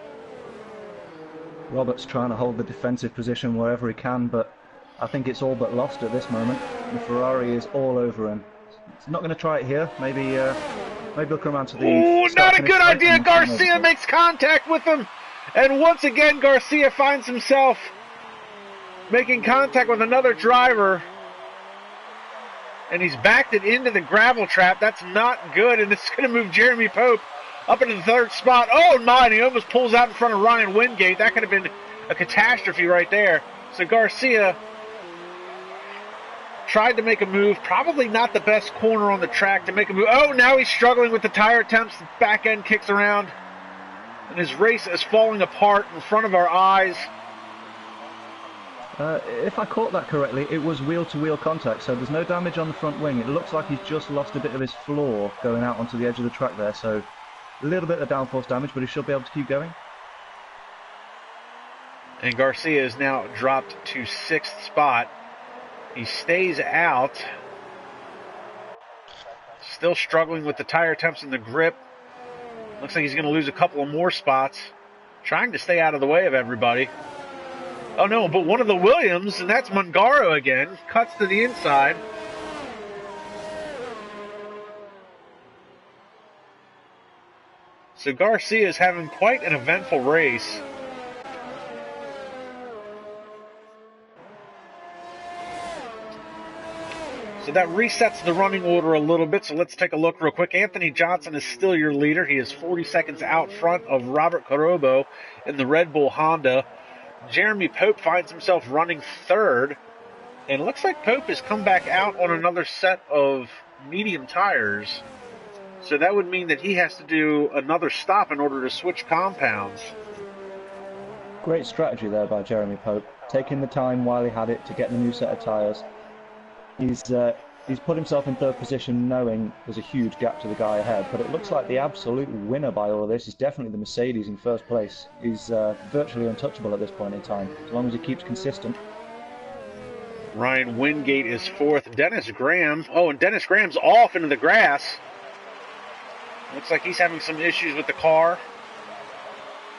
Robert's trying to hold the defensive position wherever he can, but I think it's all but lost at this moment. The Ferrari is all over him. He's not going to try it here. Maybe he'll come around to the... Ooh, not a good idea! Garcia makes contact with him! And once again, Garcia finds himself making contact with another driver. And he's backed it into the gravel trap. That's not good, and it's going to move Jeremy Pope up into the third spot. Oh my, he almost pulls out in front of Ryan Wingate. That could have been a catastrophe right there. So Garcia tried to make a move. Probably not the best corner on the track to make a move. Oh, now he's struggling with the tire temps. The back end kicks around. And his race is falling apart in front of our eyes. If I caught that correctly, it was wheel-to-wheel contact, so there's no damage on the front wing. It looks like he's just lost a bit of his floor going out onto the edge of the track there, so a little bit of downforce damage, but he should be able to keep going. And Garcia is now dropped to 6th spot. He stays out. Still struggling with the tire temps and the grip. Looks like he's going to lose a couple of more spots. Trying to stay out of the way of everybody. Oh no, but one of the Williams, and that's Mungaro again, cuts to the inside. So Garcia is having quite an eventful race. So that resets the running order a little bit, so let's take a look real quick. Anthony Johnson is still your leader. He is 40 seconds out front of Robert Carobo in the Red Bull Honda. Jeremy Pope finds himself running third, and it looks like Pope has come back out on another set of medium tires. So that would mean that he has to do another stop in order to switch compounds. Great strategy there by Jeremy Pope, taking the time while he had it to get the new set of tires. He's put himself in third position knowing there's a huge gap to the guy ahead, but it looks like the absolute winner by all of this is definitely the Mercedes in first place. He's virtually untouchable at this point in time, as long as he keeps consistent. Ryan Wingate is fourth. Dennis Graham, and Dennis Graham's off into the grass. Looks like he's having some issues with the car.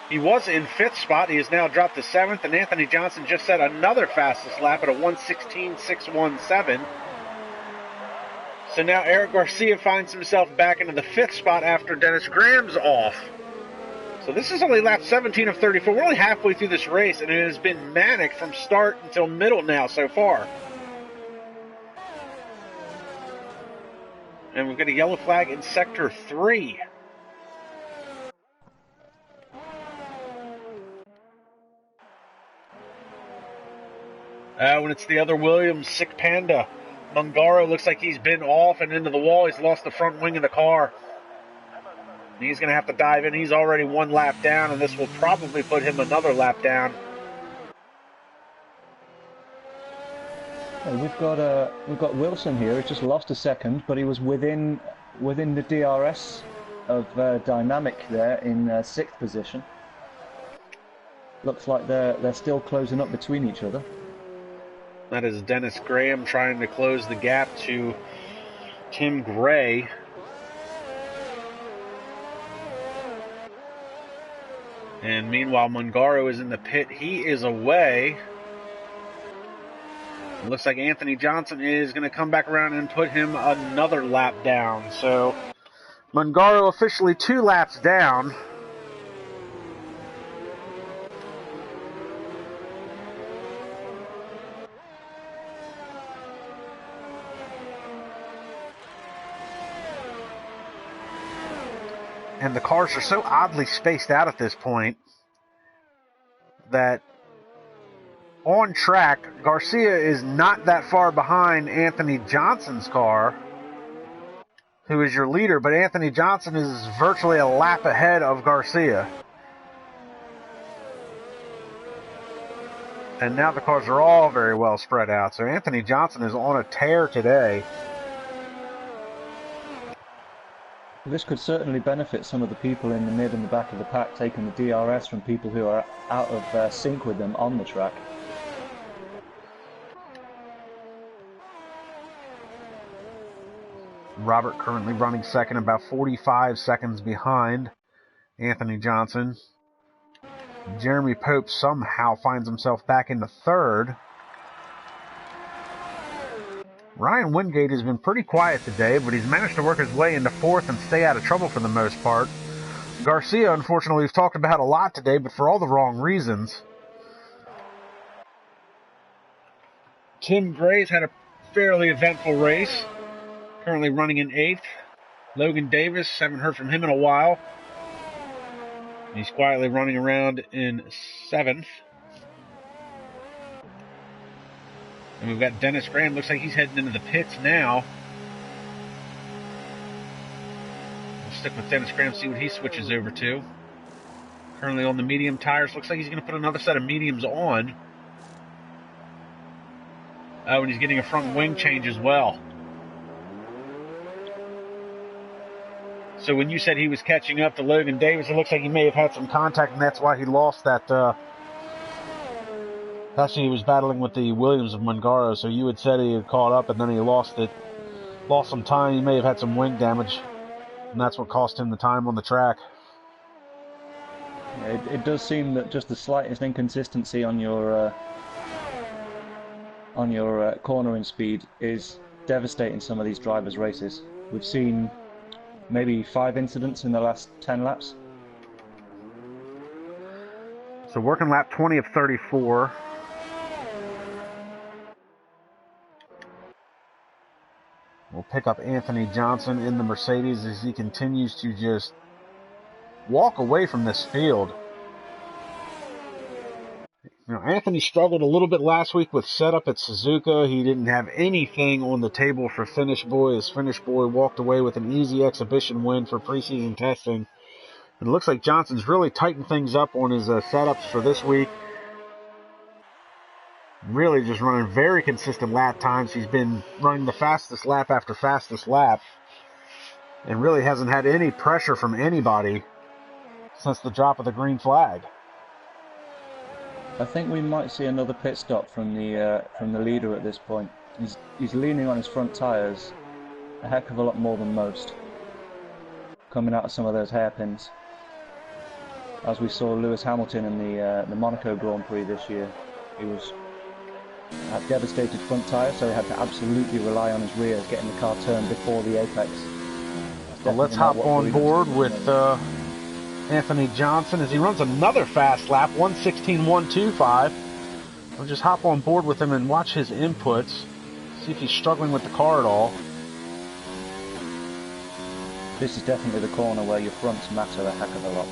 He was in 5th spot. He has now dropped to 7th, and Anthony Johnson just set another fastest lap at a 1:16.617. So now Eric Garcia finds himself back into the 5th spot after Dennis Graham's off. So this is only lap 17 of 34. We're only halfway through this race, and it has been manic from start until middle now so far. And we've got a yellow flag in Sector 3. When it's the other Williams, Sick Panda. Mungaro looks like he's been off and into the wall. He's lost the front wing of the car. And he's going to have to dive in. He's already 1 lap down, and this will probably put him another lap down. We've got Wilson here. He's just lost a second, but he was within the DRS of Dynamic there in 6th position. Looks like they're still closing up between each other. That is Dennis Graham trying to close the gap to Tim Gray. And meanwhile, Mungaro is in the pit. He is away. It looks like Anthony Johnson is going to come back around and put him another lap down. So Mungaro officially 2 laps down. And the cars are so oddly spaced out at this point that on track, Garcia is not that far behind Anthony Johnson's car, who is your leader, but Anthony Johnson is virtually a lap ahead of Garcia. And now the cars are all very well spread out. So Anthony Johnson is on a tear today. This could certainly benefit some of the people in the mid and the back of the pack, taking the DRS from people who are out of sync with them on the track. Robert currently running second, about 45 seconds behind Anthony Johnson. Jeremy Pope somehow finds himself back into third. Ryan Wingate has been pretty quiet today, but he's managed to work his way into fourth and stay out of trouble for the most part. Garcia, unfortunately, we've talked about a lot today, but for all the wrong reasons. Tim Gray's had a fairly eventful race, currently running in 8th. Logan Davis, haven't heard from him in a while. He's quietly running around in 7th. And we've got Dennis Graham. Looks like he's heading into the pits now. We'll stick with Dennis Graham, see what he switches over to. Currently on the medium tires. Looks like he's going to put another set of mediums on. Oh, and he's getting a front wing change as well. So when you said he was catching up to Logan Davis, it looks like he may have had some contact, and that's why he lost that. Actually, he was battling with the Williams of Mungaro, so you had said he had caught up, and then he lost some time. He may have had some wing damage, and that's what cost him the time on the track. Yeah, it does seem that just the slightest inconsistency on your cornering speed is devastating some of these drivers' races. We've seen maybe 5 incidents in the last 10 laps. So working lap 20 of 34. We'll pick up Anthony Johnson in the Mercedes as he continues to just walk away from this field. You know, Anthony struggled a little bit last week with setup at Suzuka. He didn't have anything on the table for Finish Boy, as Finish Boy walked away with an easy exhibition win for preseason testing. It looks like Johnson's really tightened things up on his setups for this week. Really just running very consistent lap times. He's been running the fastest lap after fastest lap, and really hasn't had any pressure from anybody since the drop of the green flag. I think we might see another pit stop from the leader at this point. He's leaning on his front tyres a heck of a lot more than most, coming out of some of those hairpins. As we saw Lewis Hamilton in the Monaco Grand Prix this year, he had devastated front tyres, so he had to absolutely rely on his rears, getting the car turned before the apex. So let's hop on board with Anthony Johnson as he runs another fast lap, 1:16.125. We'll just hop on board with him and watch his inputs, see if he's struggling with the car at all. This is definitely the corner where your fronts matter a heck of a lot.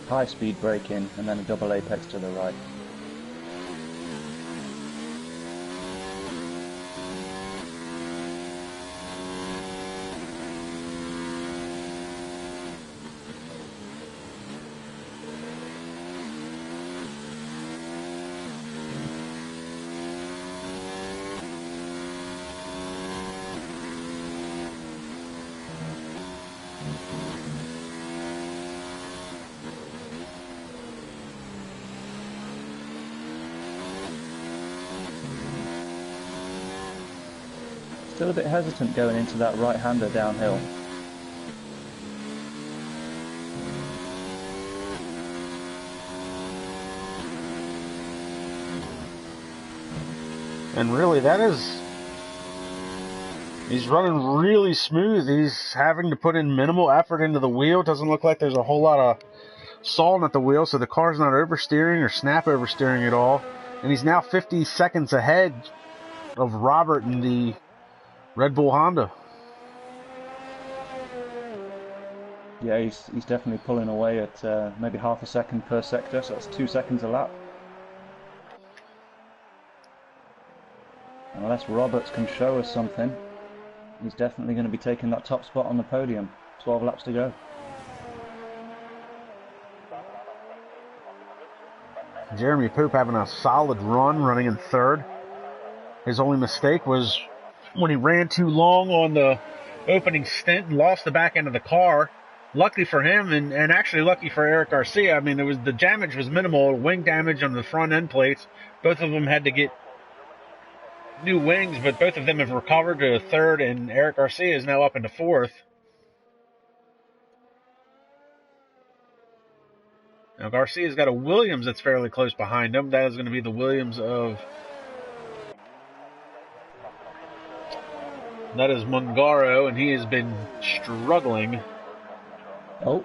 High speed braking and then a double apex to the right. Still a bit hesitant going into that right-hander downhill. And really, he's running really smooth. He's having to put in minimal effort into the wheel. Doesn't look like there's a whole lot of sawing at the wheel, so the car's not oversteering or snap oversteering at all. And he's now 50 seconds ahead of Robert in the Red Bull Honda. Yeah, he's definitely pulling away at maybe half a second per sector, so that's 2 seconds a lap. Unless Roberts can show us something. he's definitely going to be taking that top spot on the podium. 12 laps to go. Jeremy Pope having a solid run, running in third. His only mistake was when he ran too long on the opening stint and lost the back end of the car. Lucky for him, and actually lucky for Eric Garcia. I mean, the damage was minimal. Wing damage on the front end plates. Both of them had to get new wings, but both of them have recovered to third, and Eric Garcia is now up into fourth. Now Garcia's got a Williams that's fairly close behind him. That is going to be the Williams of... That is Mungaro, and he has been struggling. Oh,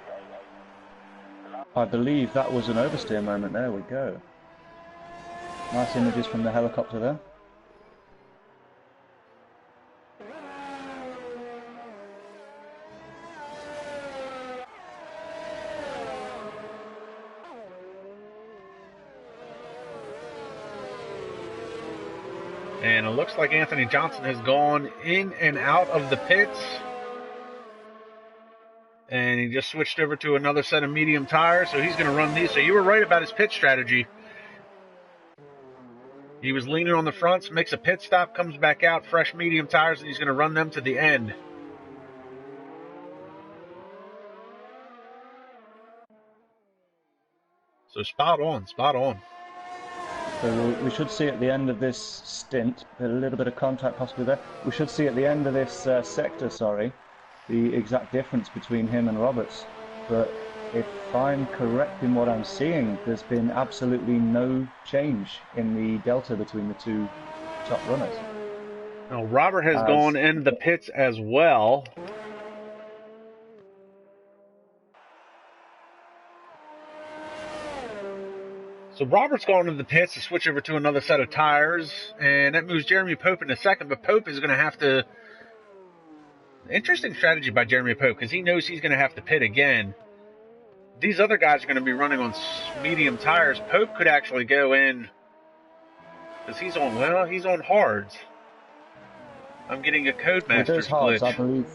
I believe that was an oversteer moment. There we go. Nice images from the helicopter there. And it looks like Anthony Johnson has gone in and out of the pits. And he just switched over to another set of medium tires, so he's going to run these. So you were right about his pit strategy. He was leaning on the fronts, makes a pit stop, comes back out, fresh medium tires, and he's going to run them to the end. So spot on, spot on. So we should see at the end of this stint, a little bit of contact possibly there, we should see at the end of this sector, the exact difference between him and Roberts. But if I'm correct in what I'm seeing, there's been absolutely no change in the delta between the two top runners. Now Robert has gone into the pits as well. So Robert's going into the pits to switch over to another set of tires, and that moves Jeremy Pope into second, but Pope is going to have to... Interesting strategy by Jeremy Pope, because he knows he's going to have to pit again. These other guys are going to be running on medium tires. Pope could actually go in, because he's on, well, he's on hards. I'm getting a Codemasters glitch.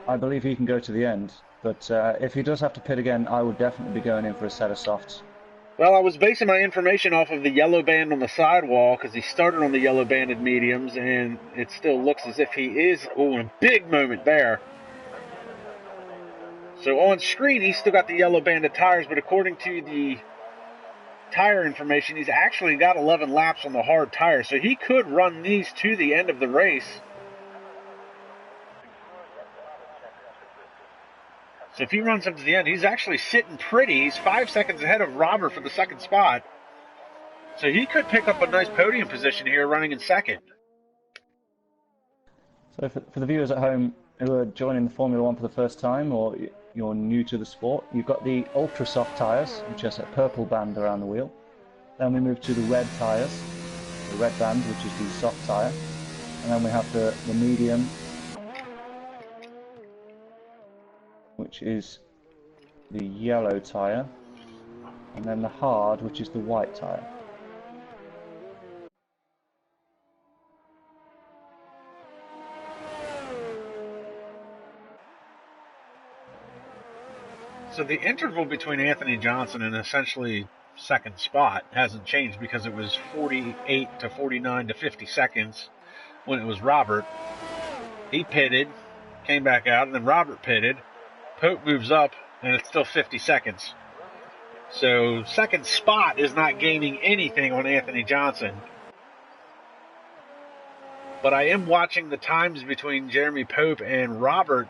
I believe he can go to the end, but if he does have to pit again, I would definitely be going in for a set of softs. Well, I was basing my information off of the yellow band on the sidewall, because he started on the yellow banded mediums, and it still looks as if he is... Oh, a big moment there. So on screen, he's still got the yellow banded tires, but according to the tire information, he's actually got 11 laps on the hard tires, so he could run these to the end of the race. So if he runs up to the end, he's actually sitting pretty. He's 5 seconds ahead of Robert for the second spot. So he could pick up a nice podium position here running in second. So for the viewers at home who are joining the Formula One for the first time, or you're new to the sport, you've got the ultra soft tyres, which has a purple band around the wheel. Then we move to the red tyres, the red band, which is the soft tyre. And then we have the medium, which is the yellow tyre, and then the hard, which is the white tyre. So the interval between Anthony Johnson and essentially second spot hasn't changed, because it was 48 to 49 to 50 seconds when it was Robert. He pitted, came back out, and then Robert pitted. Pope moves up, and it's still 50 seconds. So second spot is not gaining anything on Anthony Johnson. But I am watching the times between Jeremy Pope and Robert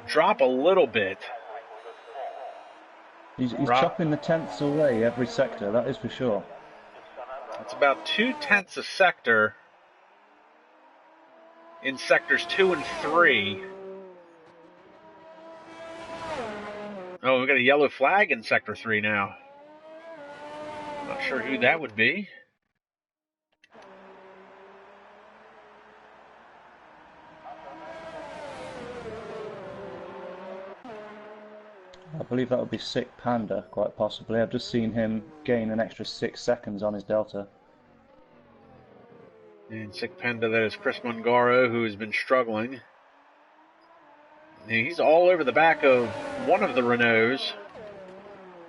drop a little bit. He's chopping the tenths away every sector, that is for sure. It's about 2/10 a sector in sectors 2 and 3. Oh, we've got a yellow flag in sector 3 now. Not sure who that would be. I believe that would be Sick Panda, quite possibly. I've just seen him gain an extra 6 seconds on his delta. And Sick Panda, that is Chris Mungaro, who has been struggling. And he's all over the back of one of the Renaults.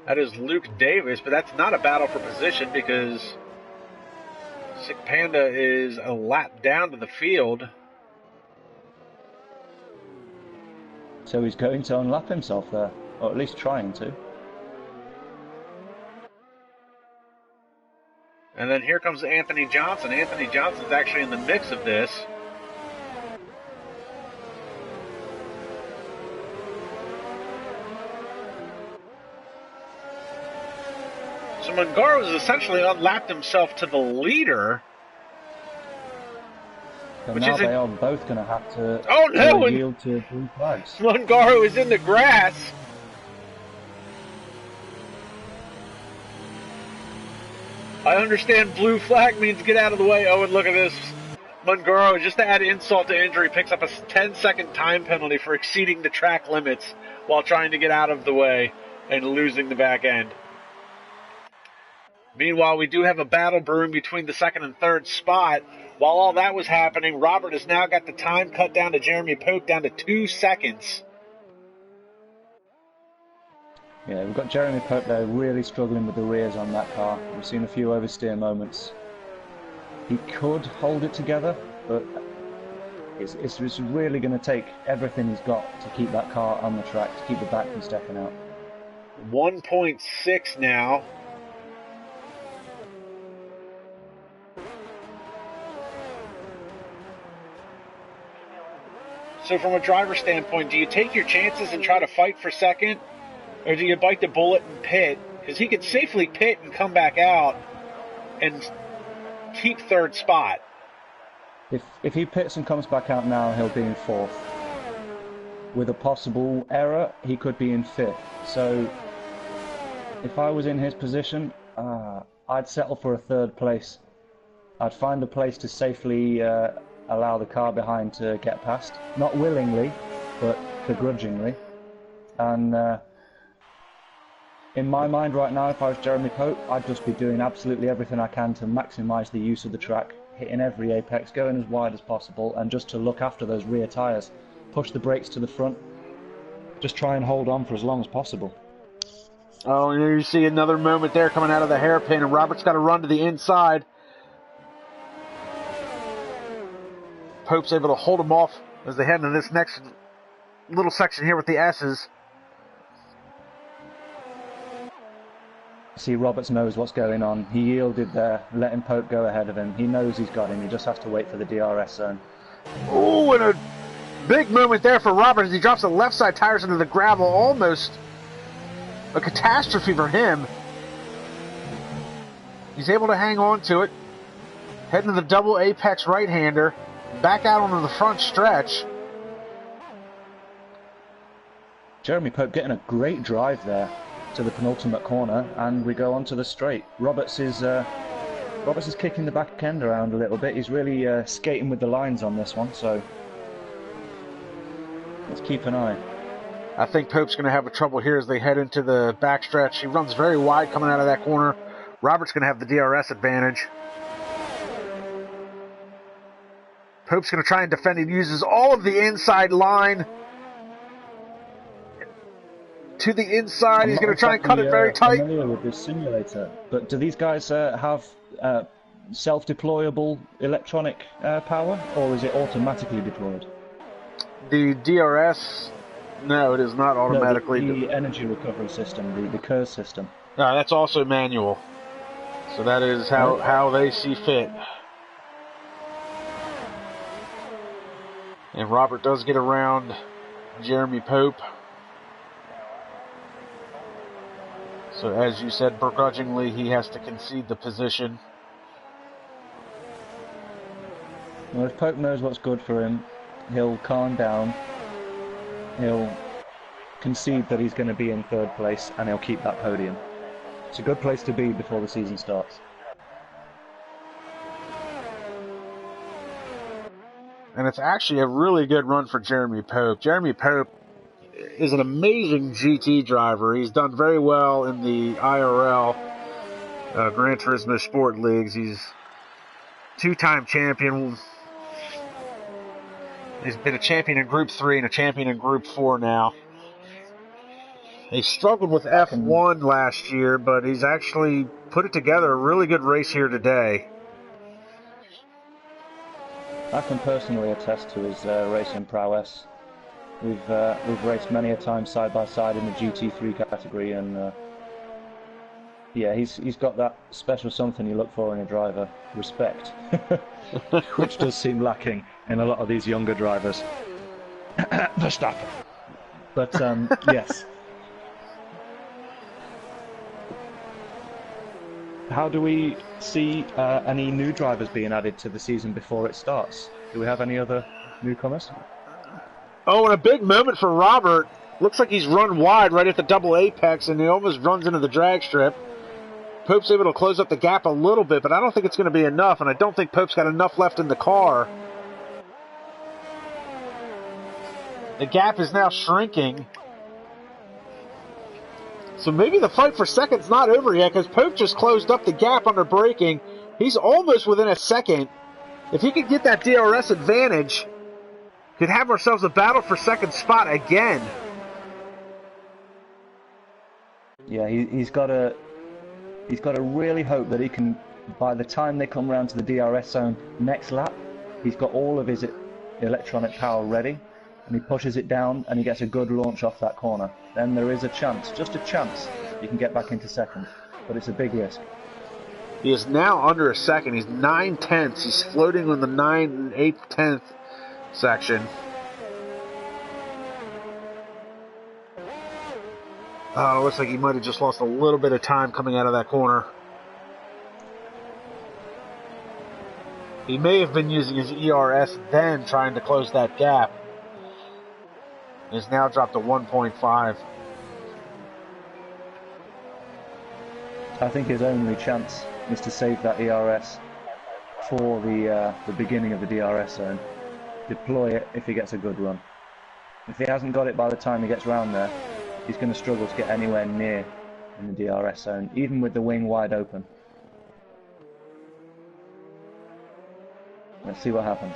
That is Luke Davis, but that's not a battle for position because Sick Panda is a lap down to the field. So he's going to unlap himself there, or at least trying to. And then here comes Anthony Johnson. Anthony Johnson's actually in the mix of this. So Mungaro has essentially unlapped himself to the leader. So now they are both going to have to yield to blue flags. Mungaro is in the grass. I understand blue flag means get out of the way. Oh, and look at this. Mungaro, just to add insult to injury, picks up a 10-second time penalty for exceeding the track limits while trying to get out of the way and losing the back end. Meanwhile, we do have a battle brewing between the second and third spot. While all that was happening, Robert has now got the time cut down to Jeremy Pope down to 2 seconds. Yeah, we've got Jeremy Pope there really struggling with the rears on that car. We've seen a few oversteer moments. He could hold it together, but it's really going to take everything he's got to keep that car on the track, to keep the back from stepping out. 1.6 now. So from a driver's standpoint, do you take your chances and try to fight for second? Or do you bite the bullet and pit? Because he could safely pit and come back out and keep third spot. If he pits and comes back out now, he'll be in fourth. With a possible error, he could be in fifth. So if I was in his position, I'd settle for a third place. I'd find a place to safely allow the car behind to get past. Not willingly, but begrudgingly. And in my mind right now, if I was Jeremy Pope, I'd just be doing absolutely everything I can to maximise the use of the track, hitting every apex, going as wide as possible, and just to look after those rear tyres. Push the brakes to the front. Just try and hold on for as long as possible. Oh, and you see another moment there coming out of the hairpin, and Robert's got to run to the inside. Pope's able to hold him off as they head into this next little section here with the S's. See, Roberts knows what's going on. He yielded there, letting Pope go ahead of him. He knows he's got him. He just has to wait for the DRS zone. Oh, and a big moment there for Roberts as he drops the left side tires into the gravel. Almost a catastrophe for him. He's able to hang on to it. Heading to the double apex right-hander. Back out onto the front stretch. Jeremy Pope getting a great drive there to the penultimate corner, and we go on to the straight. Roberts is kicking the back end around a little bit. He's really skating with the lines on this one, so let's keep an eye. I think Pope's going to have a trouble here as they head into the backstretch. He runs very wide coming out of that corner. Robert's going to have the DRS advantage. Pope's going to try and defend. He uses all of the inside line to the inside. He's going to try and cut it very tight. I'm familiar with this simulator, but do these guys have self-deployable electronic power, or is it automatically deployed? The DRS, no, it is not automatically. No, the energy recovery system, the KAMIKAZE system. That's also manual. So that is how they see fit. And Robert does get around Jeremy Pope. So as you said, begrudgingly, he has to concede the position. Well, if Pope knows what's good for him, he'll calm down. He'll concede that he's going to be in third place, and he'll keep that podium. It's a good place to be before the season starts. And it's actually a really good run for Jeremy Pope. Jeremy Pope is an amazing GT driver. He's done very well in the IRL, Gran Turismo Sport Leagues. He's two-time champion. He's been a champion in Group 3 and a champion in Group 4 now. He struggled with F1 last year, but he's actually put it together a really good race here today. I can personally attest to his racing prowess. We've raced many a time side by side in the GT3 category, and yeah, he's got that special something you look for in a driver, respect, which does seem lacking in a lot of these younger drivers. Verstappen. But yes. How do we see any new drivers being added to the season before it starts? Do we have any other newcomers? Oh, and a big moment for Robert. Looks like he's run wide right at the double apex, and he almost runs into the drag strip. Pope's able to close up the gap a little bit, but I don't think it's going to be enough, and I don't think Pope's got enough left in the car. The gap is now shrinking. So maybe the fight for second's not over yet, because Pope just closed up the gap under braking. He's almost within a second. If he could get that DRS advantage, could have ourselves a battle for second spot again. Yeah, he's got to really hope that he can, by the time they come around to the DRS zone next lap, he's got all of his electronic power ready, and he pushes it down and he gets a good launch off that corner. Then there is a chance, just a chance, you can get back into second, but it's a big risk. He is now under a second. He's 9/10. He's floating on the 9 8/10 section. Looks like he might have just lost a little bit of time coming out of that corner. He may have been using his ERS then trying to close that gap. He's now dropped to 1.5. I think his only chance is to save that ERS for the beginning of the DRS zone. Deploy it if he gets a good run. If he hasn't got it by the time he gets round there, he's going to struggle to get anywhere near in the DRS zone, even with the wing wide open. Let's see what happens.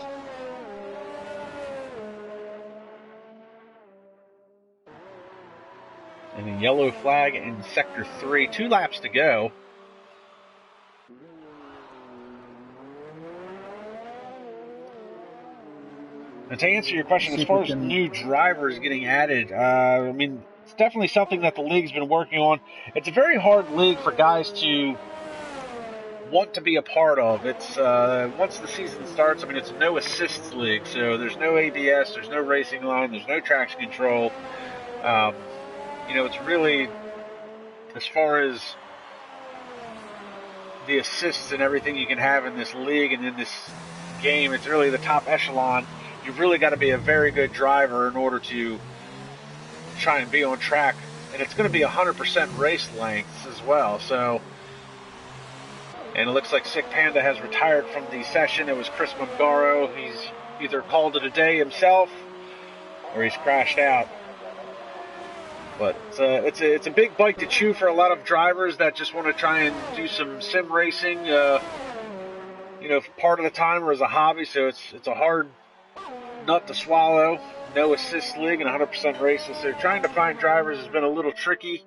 And a yellow flag in Sector 3. 2 laps to go. And to answer your question, as far as new drivers getting added, I mean, it's definitely something that the league's been working on. It's a very hard league for guys to want to be a part of. It's once the season starts, I mean, it's a no assists league, so there's no ABS, there's no racing line, there's no traction control. You know, it's really, as far as the assists and everything you can have in this league and in this game, it's really the top echelon. You've really got to be a very good driver in order to try and be on track. And it's going to be 100% race lengths as well. So, and it looks like Sick Panda has retired from the session. It was Chris Mungaro. He's either called it a day himself or he's crashed out. But it's a big bite to chew for a lot of drivers that just want to try and do some sim racing, you know, part of the time or as a hobby. So it's a hard nut to swallow. No assist league and 100% races. So trying to find drivers has been a little tricky.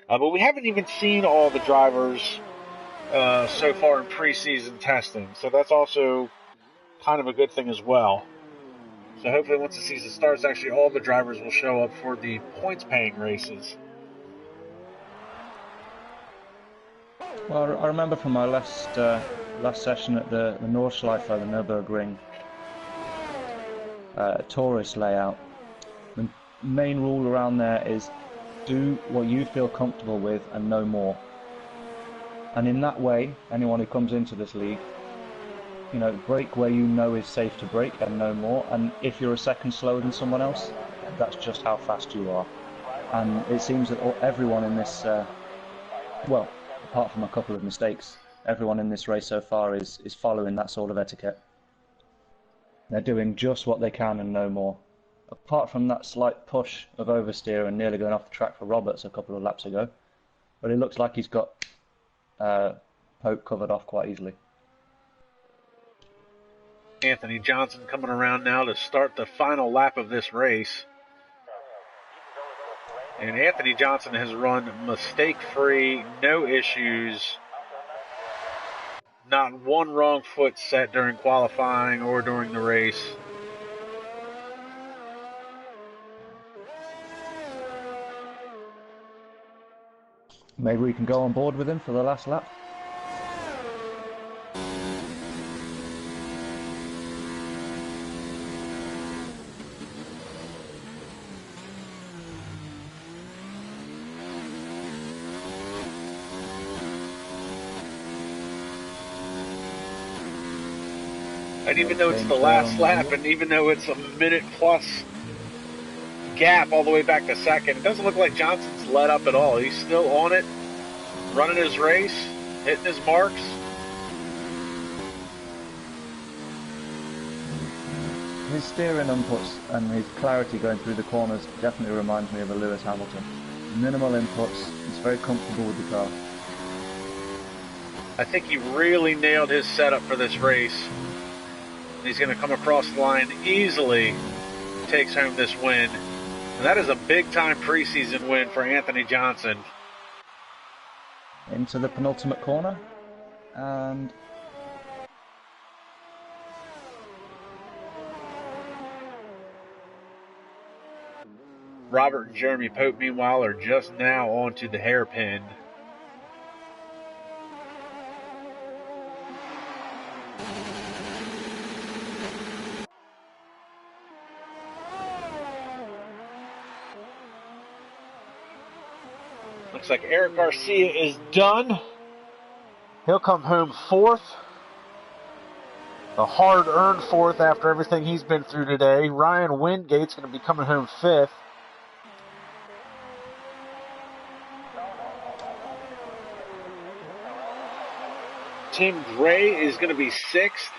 But we haven't even seen all the drivers so far in preseason testing. So that's also kind of a good thing as well. So hopefully once the season starts, actually all the drivers will show up for the points-paying races. Well, I remember from my last session at the Nordschleife, the Nürburgring tourist layout, the main rule around there is do what you feel comfortable with and no more. And in that way, anyone who comes into this league, you know, brake where you know is safe to brake and no more. And if you're a second slower than someone else, that's just how fast you are. And it seems that everyone in this, well, apart from a couple of mistakes, everyone in this race so far is following that sort of etiquette. They're doing just what they can and no more. Apart from that slight push of oversteer and nearly going off the track for Roberts a couple of laps ago. But it looks like he's got Pope covered off quite easily. Anthony Johnson coming around now to start the final lap of this race. And Anthony Johnson has run mistake-free, no issues, not one wrong foot set during qualifying or during the race. Maybe we can go on board with him for the last lap. And even though it's the last lap, and even though it's a minute plus gap all the way back to second, it doesn't look like Johnson's let up at all. He's still on it, running his race, hitting his marks. His steering inputs and his clarity going through the corners definitely reminds me of a Lewis Hamilton. Minimal inputs, he's very comfortable with the car. I think he really nailed his setup for this race. He's going to come across the line easily, takes home this win. And that is a big-time preseason win for Anthony Johnson. Into the penultimate corner, and Robert and Jeremy Pope, meanwhile, are just now onto the hairpin. Looks like Eric Garcia is done. He'll come home fourth. The hard-earned fourth after everything he's been through today. Ryan Wingate's going to be coming home fifth. Tim Gray is going to be sixth.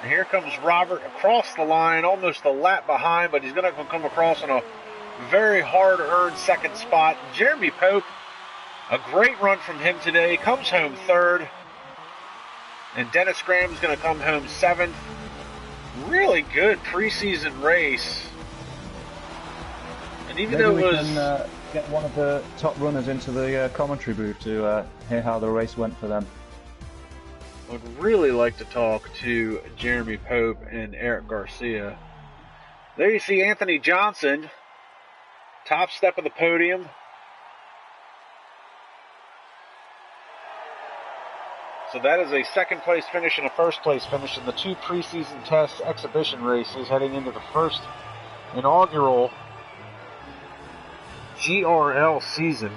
And here comes Robert across the line, almost a lap behind, but he's going to come across on a very hard-earned second spot. Jeremy Pope, a great run from him today, comes home third. And Dennis Graham's going to come home seventh. Really good preseason race. And even though it was... Maybe we can get one of the top runners into the commentary booth to hear how the race went for them. Would really like to talk to Jeremy Pope and Eric Garcia. There you see Anthony Johnson, top step of the podium. So that is a second place finish and a first place finish in the two preseason test exhibition races heading into the first inaugural GRL season.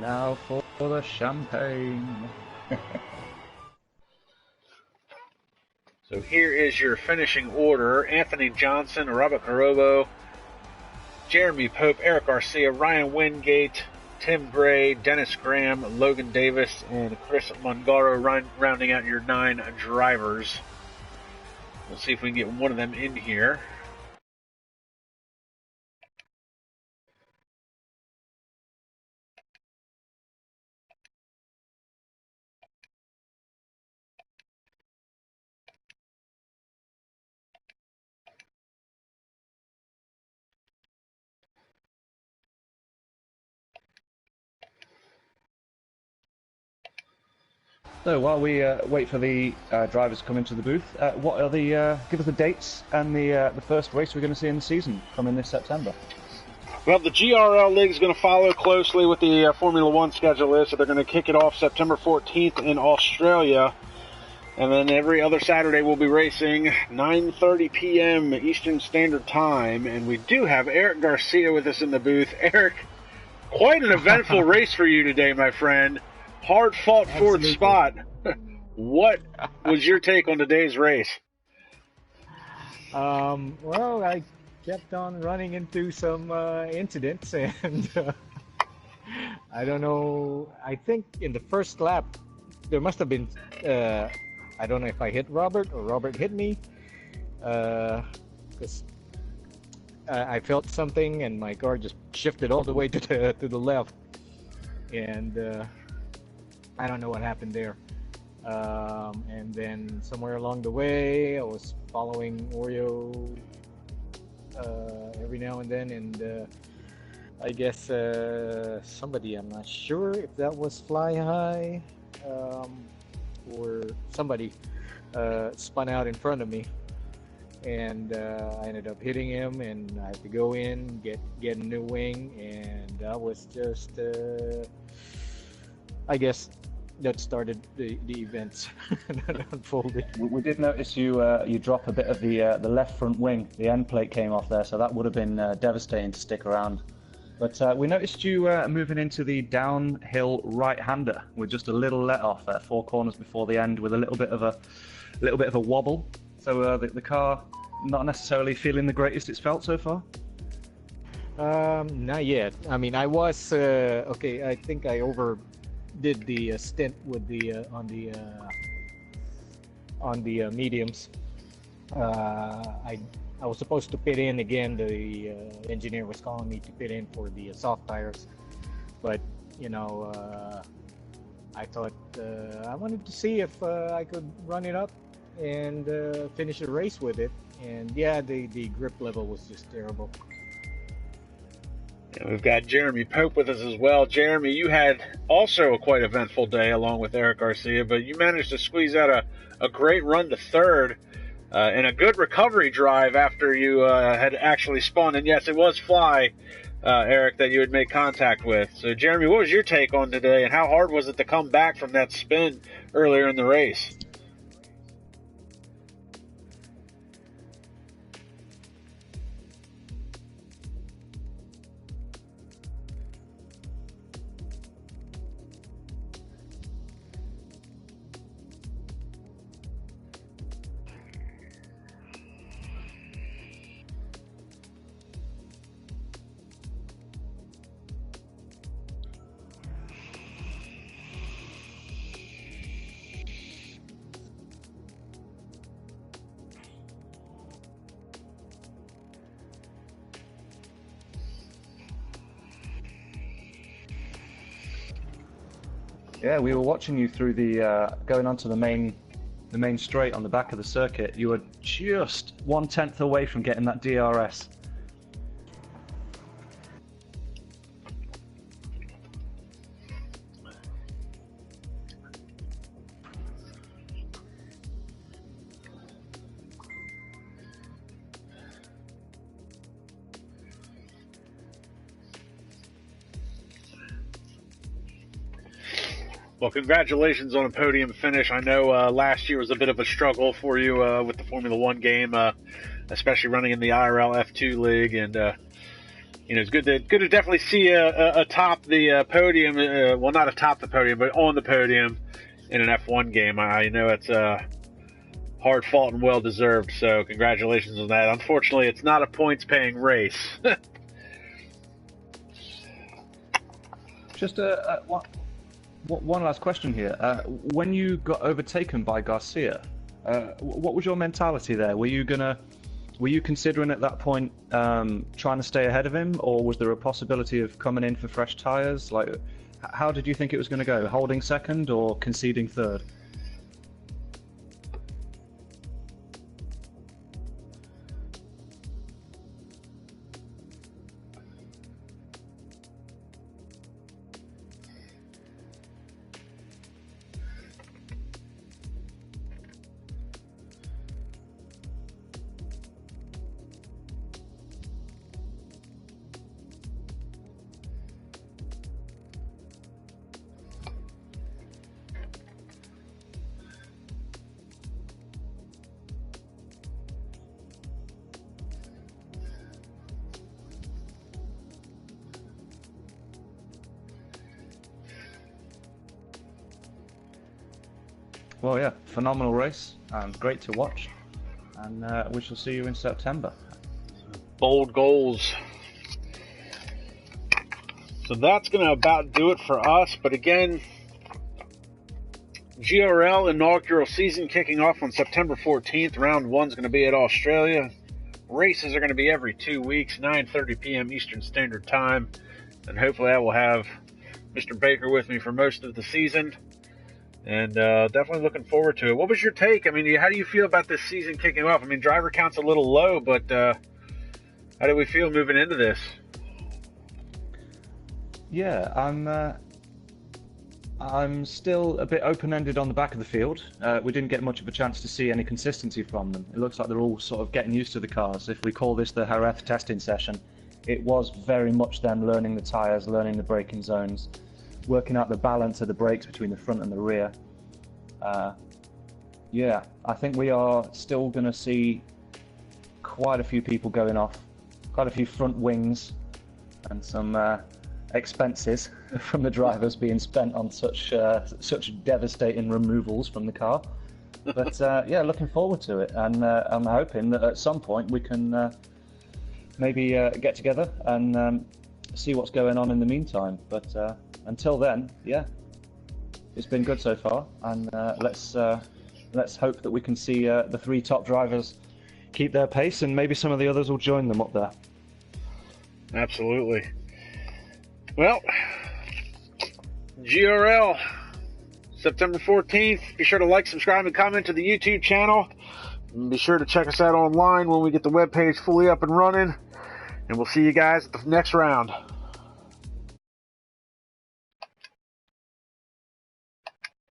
Now for the champagne. So here is your finishing order. Anthony Johnson, Robert Carobo, Jeremy Pope, Eric Garcia, Ryan Wingate, Tim Gray, Dennis Graham, Logan Davis, and Chris Mongaro rounding out your 9 drivers. We'll see if we can get one of them in here. So while we wait for the drivers to come into the booth, what are the give us the dates and the first race we're going to see in the season coming this September? Well, the GRL League is going to follow closely with the Formula One schedule is, so they're going to kick it off September 14th in Australia. And then every other Saturday we'll be racing 9:30 p.m. Eastern Standard Time. And we do have Eric Garcia with us in the booth. Eric, quite an eventful race for you today, my friend. Hard-fought fourth spot. What was your take on today's race? Well, I kept on running into some incidents, and I don't know. I think in the first lap, there must have been, I don't know if I hit Robert or Robert hit me, because I felt something, and my car just shifted all the way to the left, and I don't know what happened there. And then somewhere along the way, I was following Oreo every now and then, and I guess somebody, I'm not sure if that was Fly High, or somebody spun out in front of me, and I ended up hitting him, and I had to go in, get a new wing, and that was just, I guess, that started the events that unfolded. We did notice you drop a bit of the left front wing. The end plate came off there, so that would have been devastating to stick around. But we noticed you moving into the downhill right-hander with just a little let off at 4 corners before the end, with a little bit of a wobble. So the car not necessarily feeling the greatest it's felt so far. Not yet. I mean, I was okay. I think I overdid the stint with the on the mediums. I was supposed to pit in again. The engineer was calling me to pit in for the soft tires, but you know, I thought I wanted to see if I could run it up and finish the race with it. And yeah, the grip level was just terrible. And we've got Jeremy Pope with us as well. Jeremy, you had also a quite eventful day along with Eric Garcia, but you managed to squeeze out a great run to third. And a good recovery drive after you had actually spun. And yes, it was Fly, Eric, that you had made contact with. So, Jeremy, what was your take on today, and how hard was it to come back from that spin earlier in the race? Yeah, we were watching you through the going onto the main straight on the back of the circuit. You were just 1/10 away from getting that DRS. Well, congratulations on a podium finish. I know last year was a bit of a struggle for you with the Formula One game, especially running in the IRL F2 league, and you know, it's good to definitely see atop the podium. Well, not atop the podium, but on the podium in an F1 game. I know it's hard fought and well deserved. So, congratulations on that. Unfortunately, it's not a points-paying race. Just one last question here. When you got overtaken by Garcia, what was your mentality there? Were you considering at that point trying to stay ahead of him, or was there a possibility of coming in for fresh tires? Like, how did you think it was going to go? Holding second or conceding third? Well, yeah, phenomenal race and great to watch. And we shall see you in September. Bold goals. So that's going to about do it for us. But again, GRL inaugural season kicking off on September 14th. Round 1's going to be at Australia. races are going to be every 2 weeks, 9:30 p.m. Eastern Standard Time. And hopefully I will have Mr. Baker with me for most of the season. And definitely looking forward to it. What was your take? I mean, how do you feel about this season kicking off? I mean, driver count's a little low, but how do we feel moving into this? Yeah, I'm still a bit open-ended on the back of the field. We didn't get much of a chance to see any consistency from them. It looks like they're all sort of getting used to the cars. If we call this the Jerez testing session, it was very much them learning the tyres, learning the braking zones, working out the balance of the brakes between the front and the rear. Yeah, I think we are still going to see quite a few people going off, quite a few front wings, and some expenses from the drivers being spent on such devastating removals from the car. But yeah, looking forward to it, and I'm hoping that at some point we can maybe get together and see what's going on in the meantime. But until then, yeah, it's been good so far, and let's hope that we can see the 3 top drivers keep their pace, and maybe some of the others will join them up there. Absolutely. Well, GRL, September 14th. Be sure to like, subscribe, and comment to the YouTube channel. And be sure to check us out online when we get the webpage fully up and running. And we'll see you guys at the next round.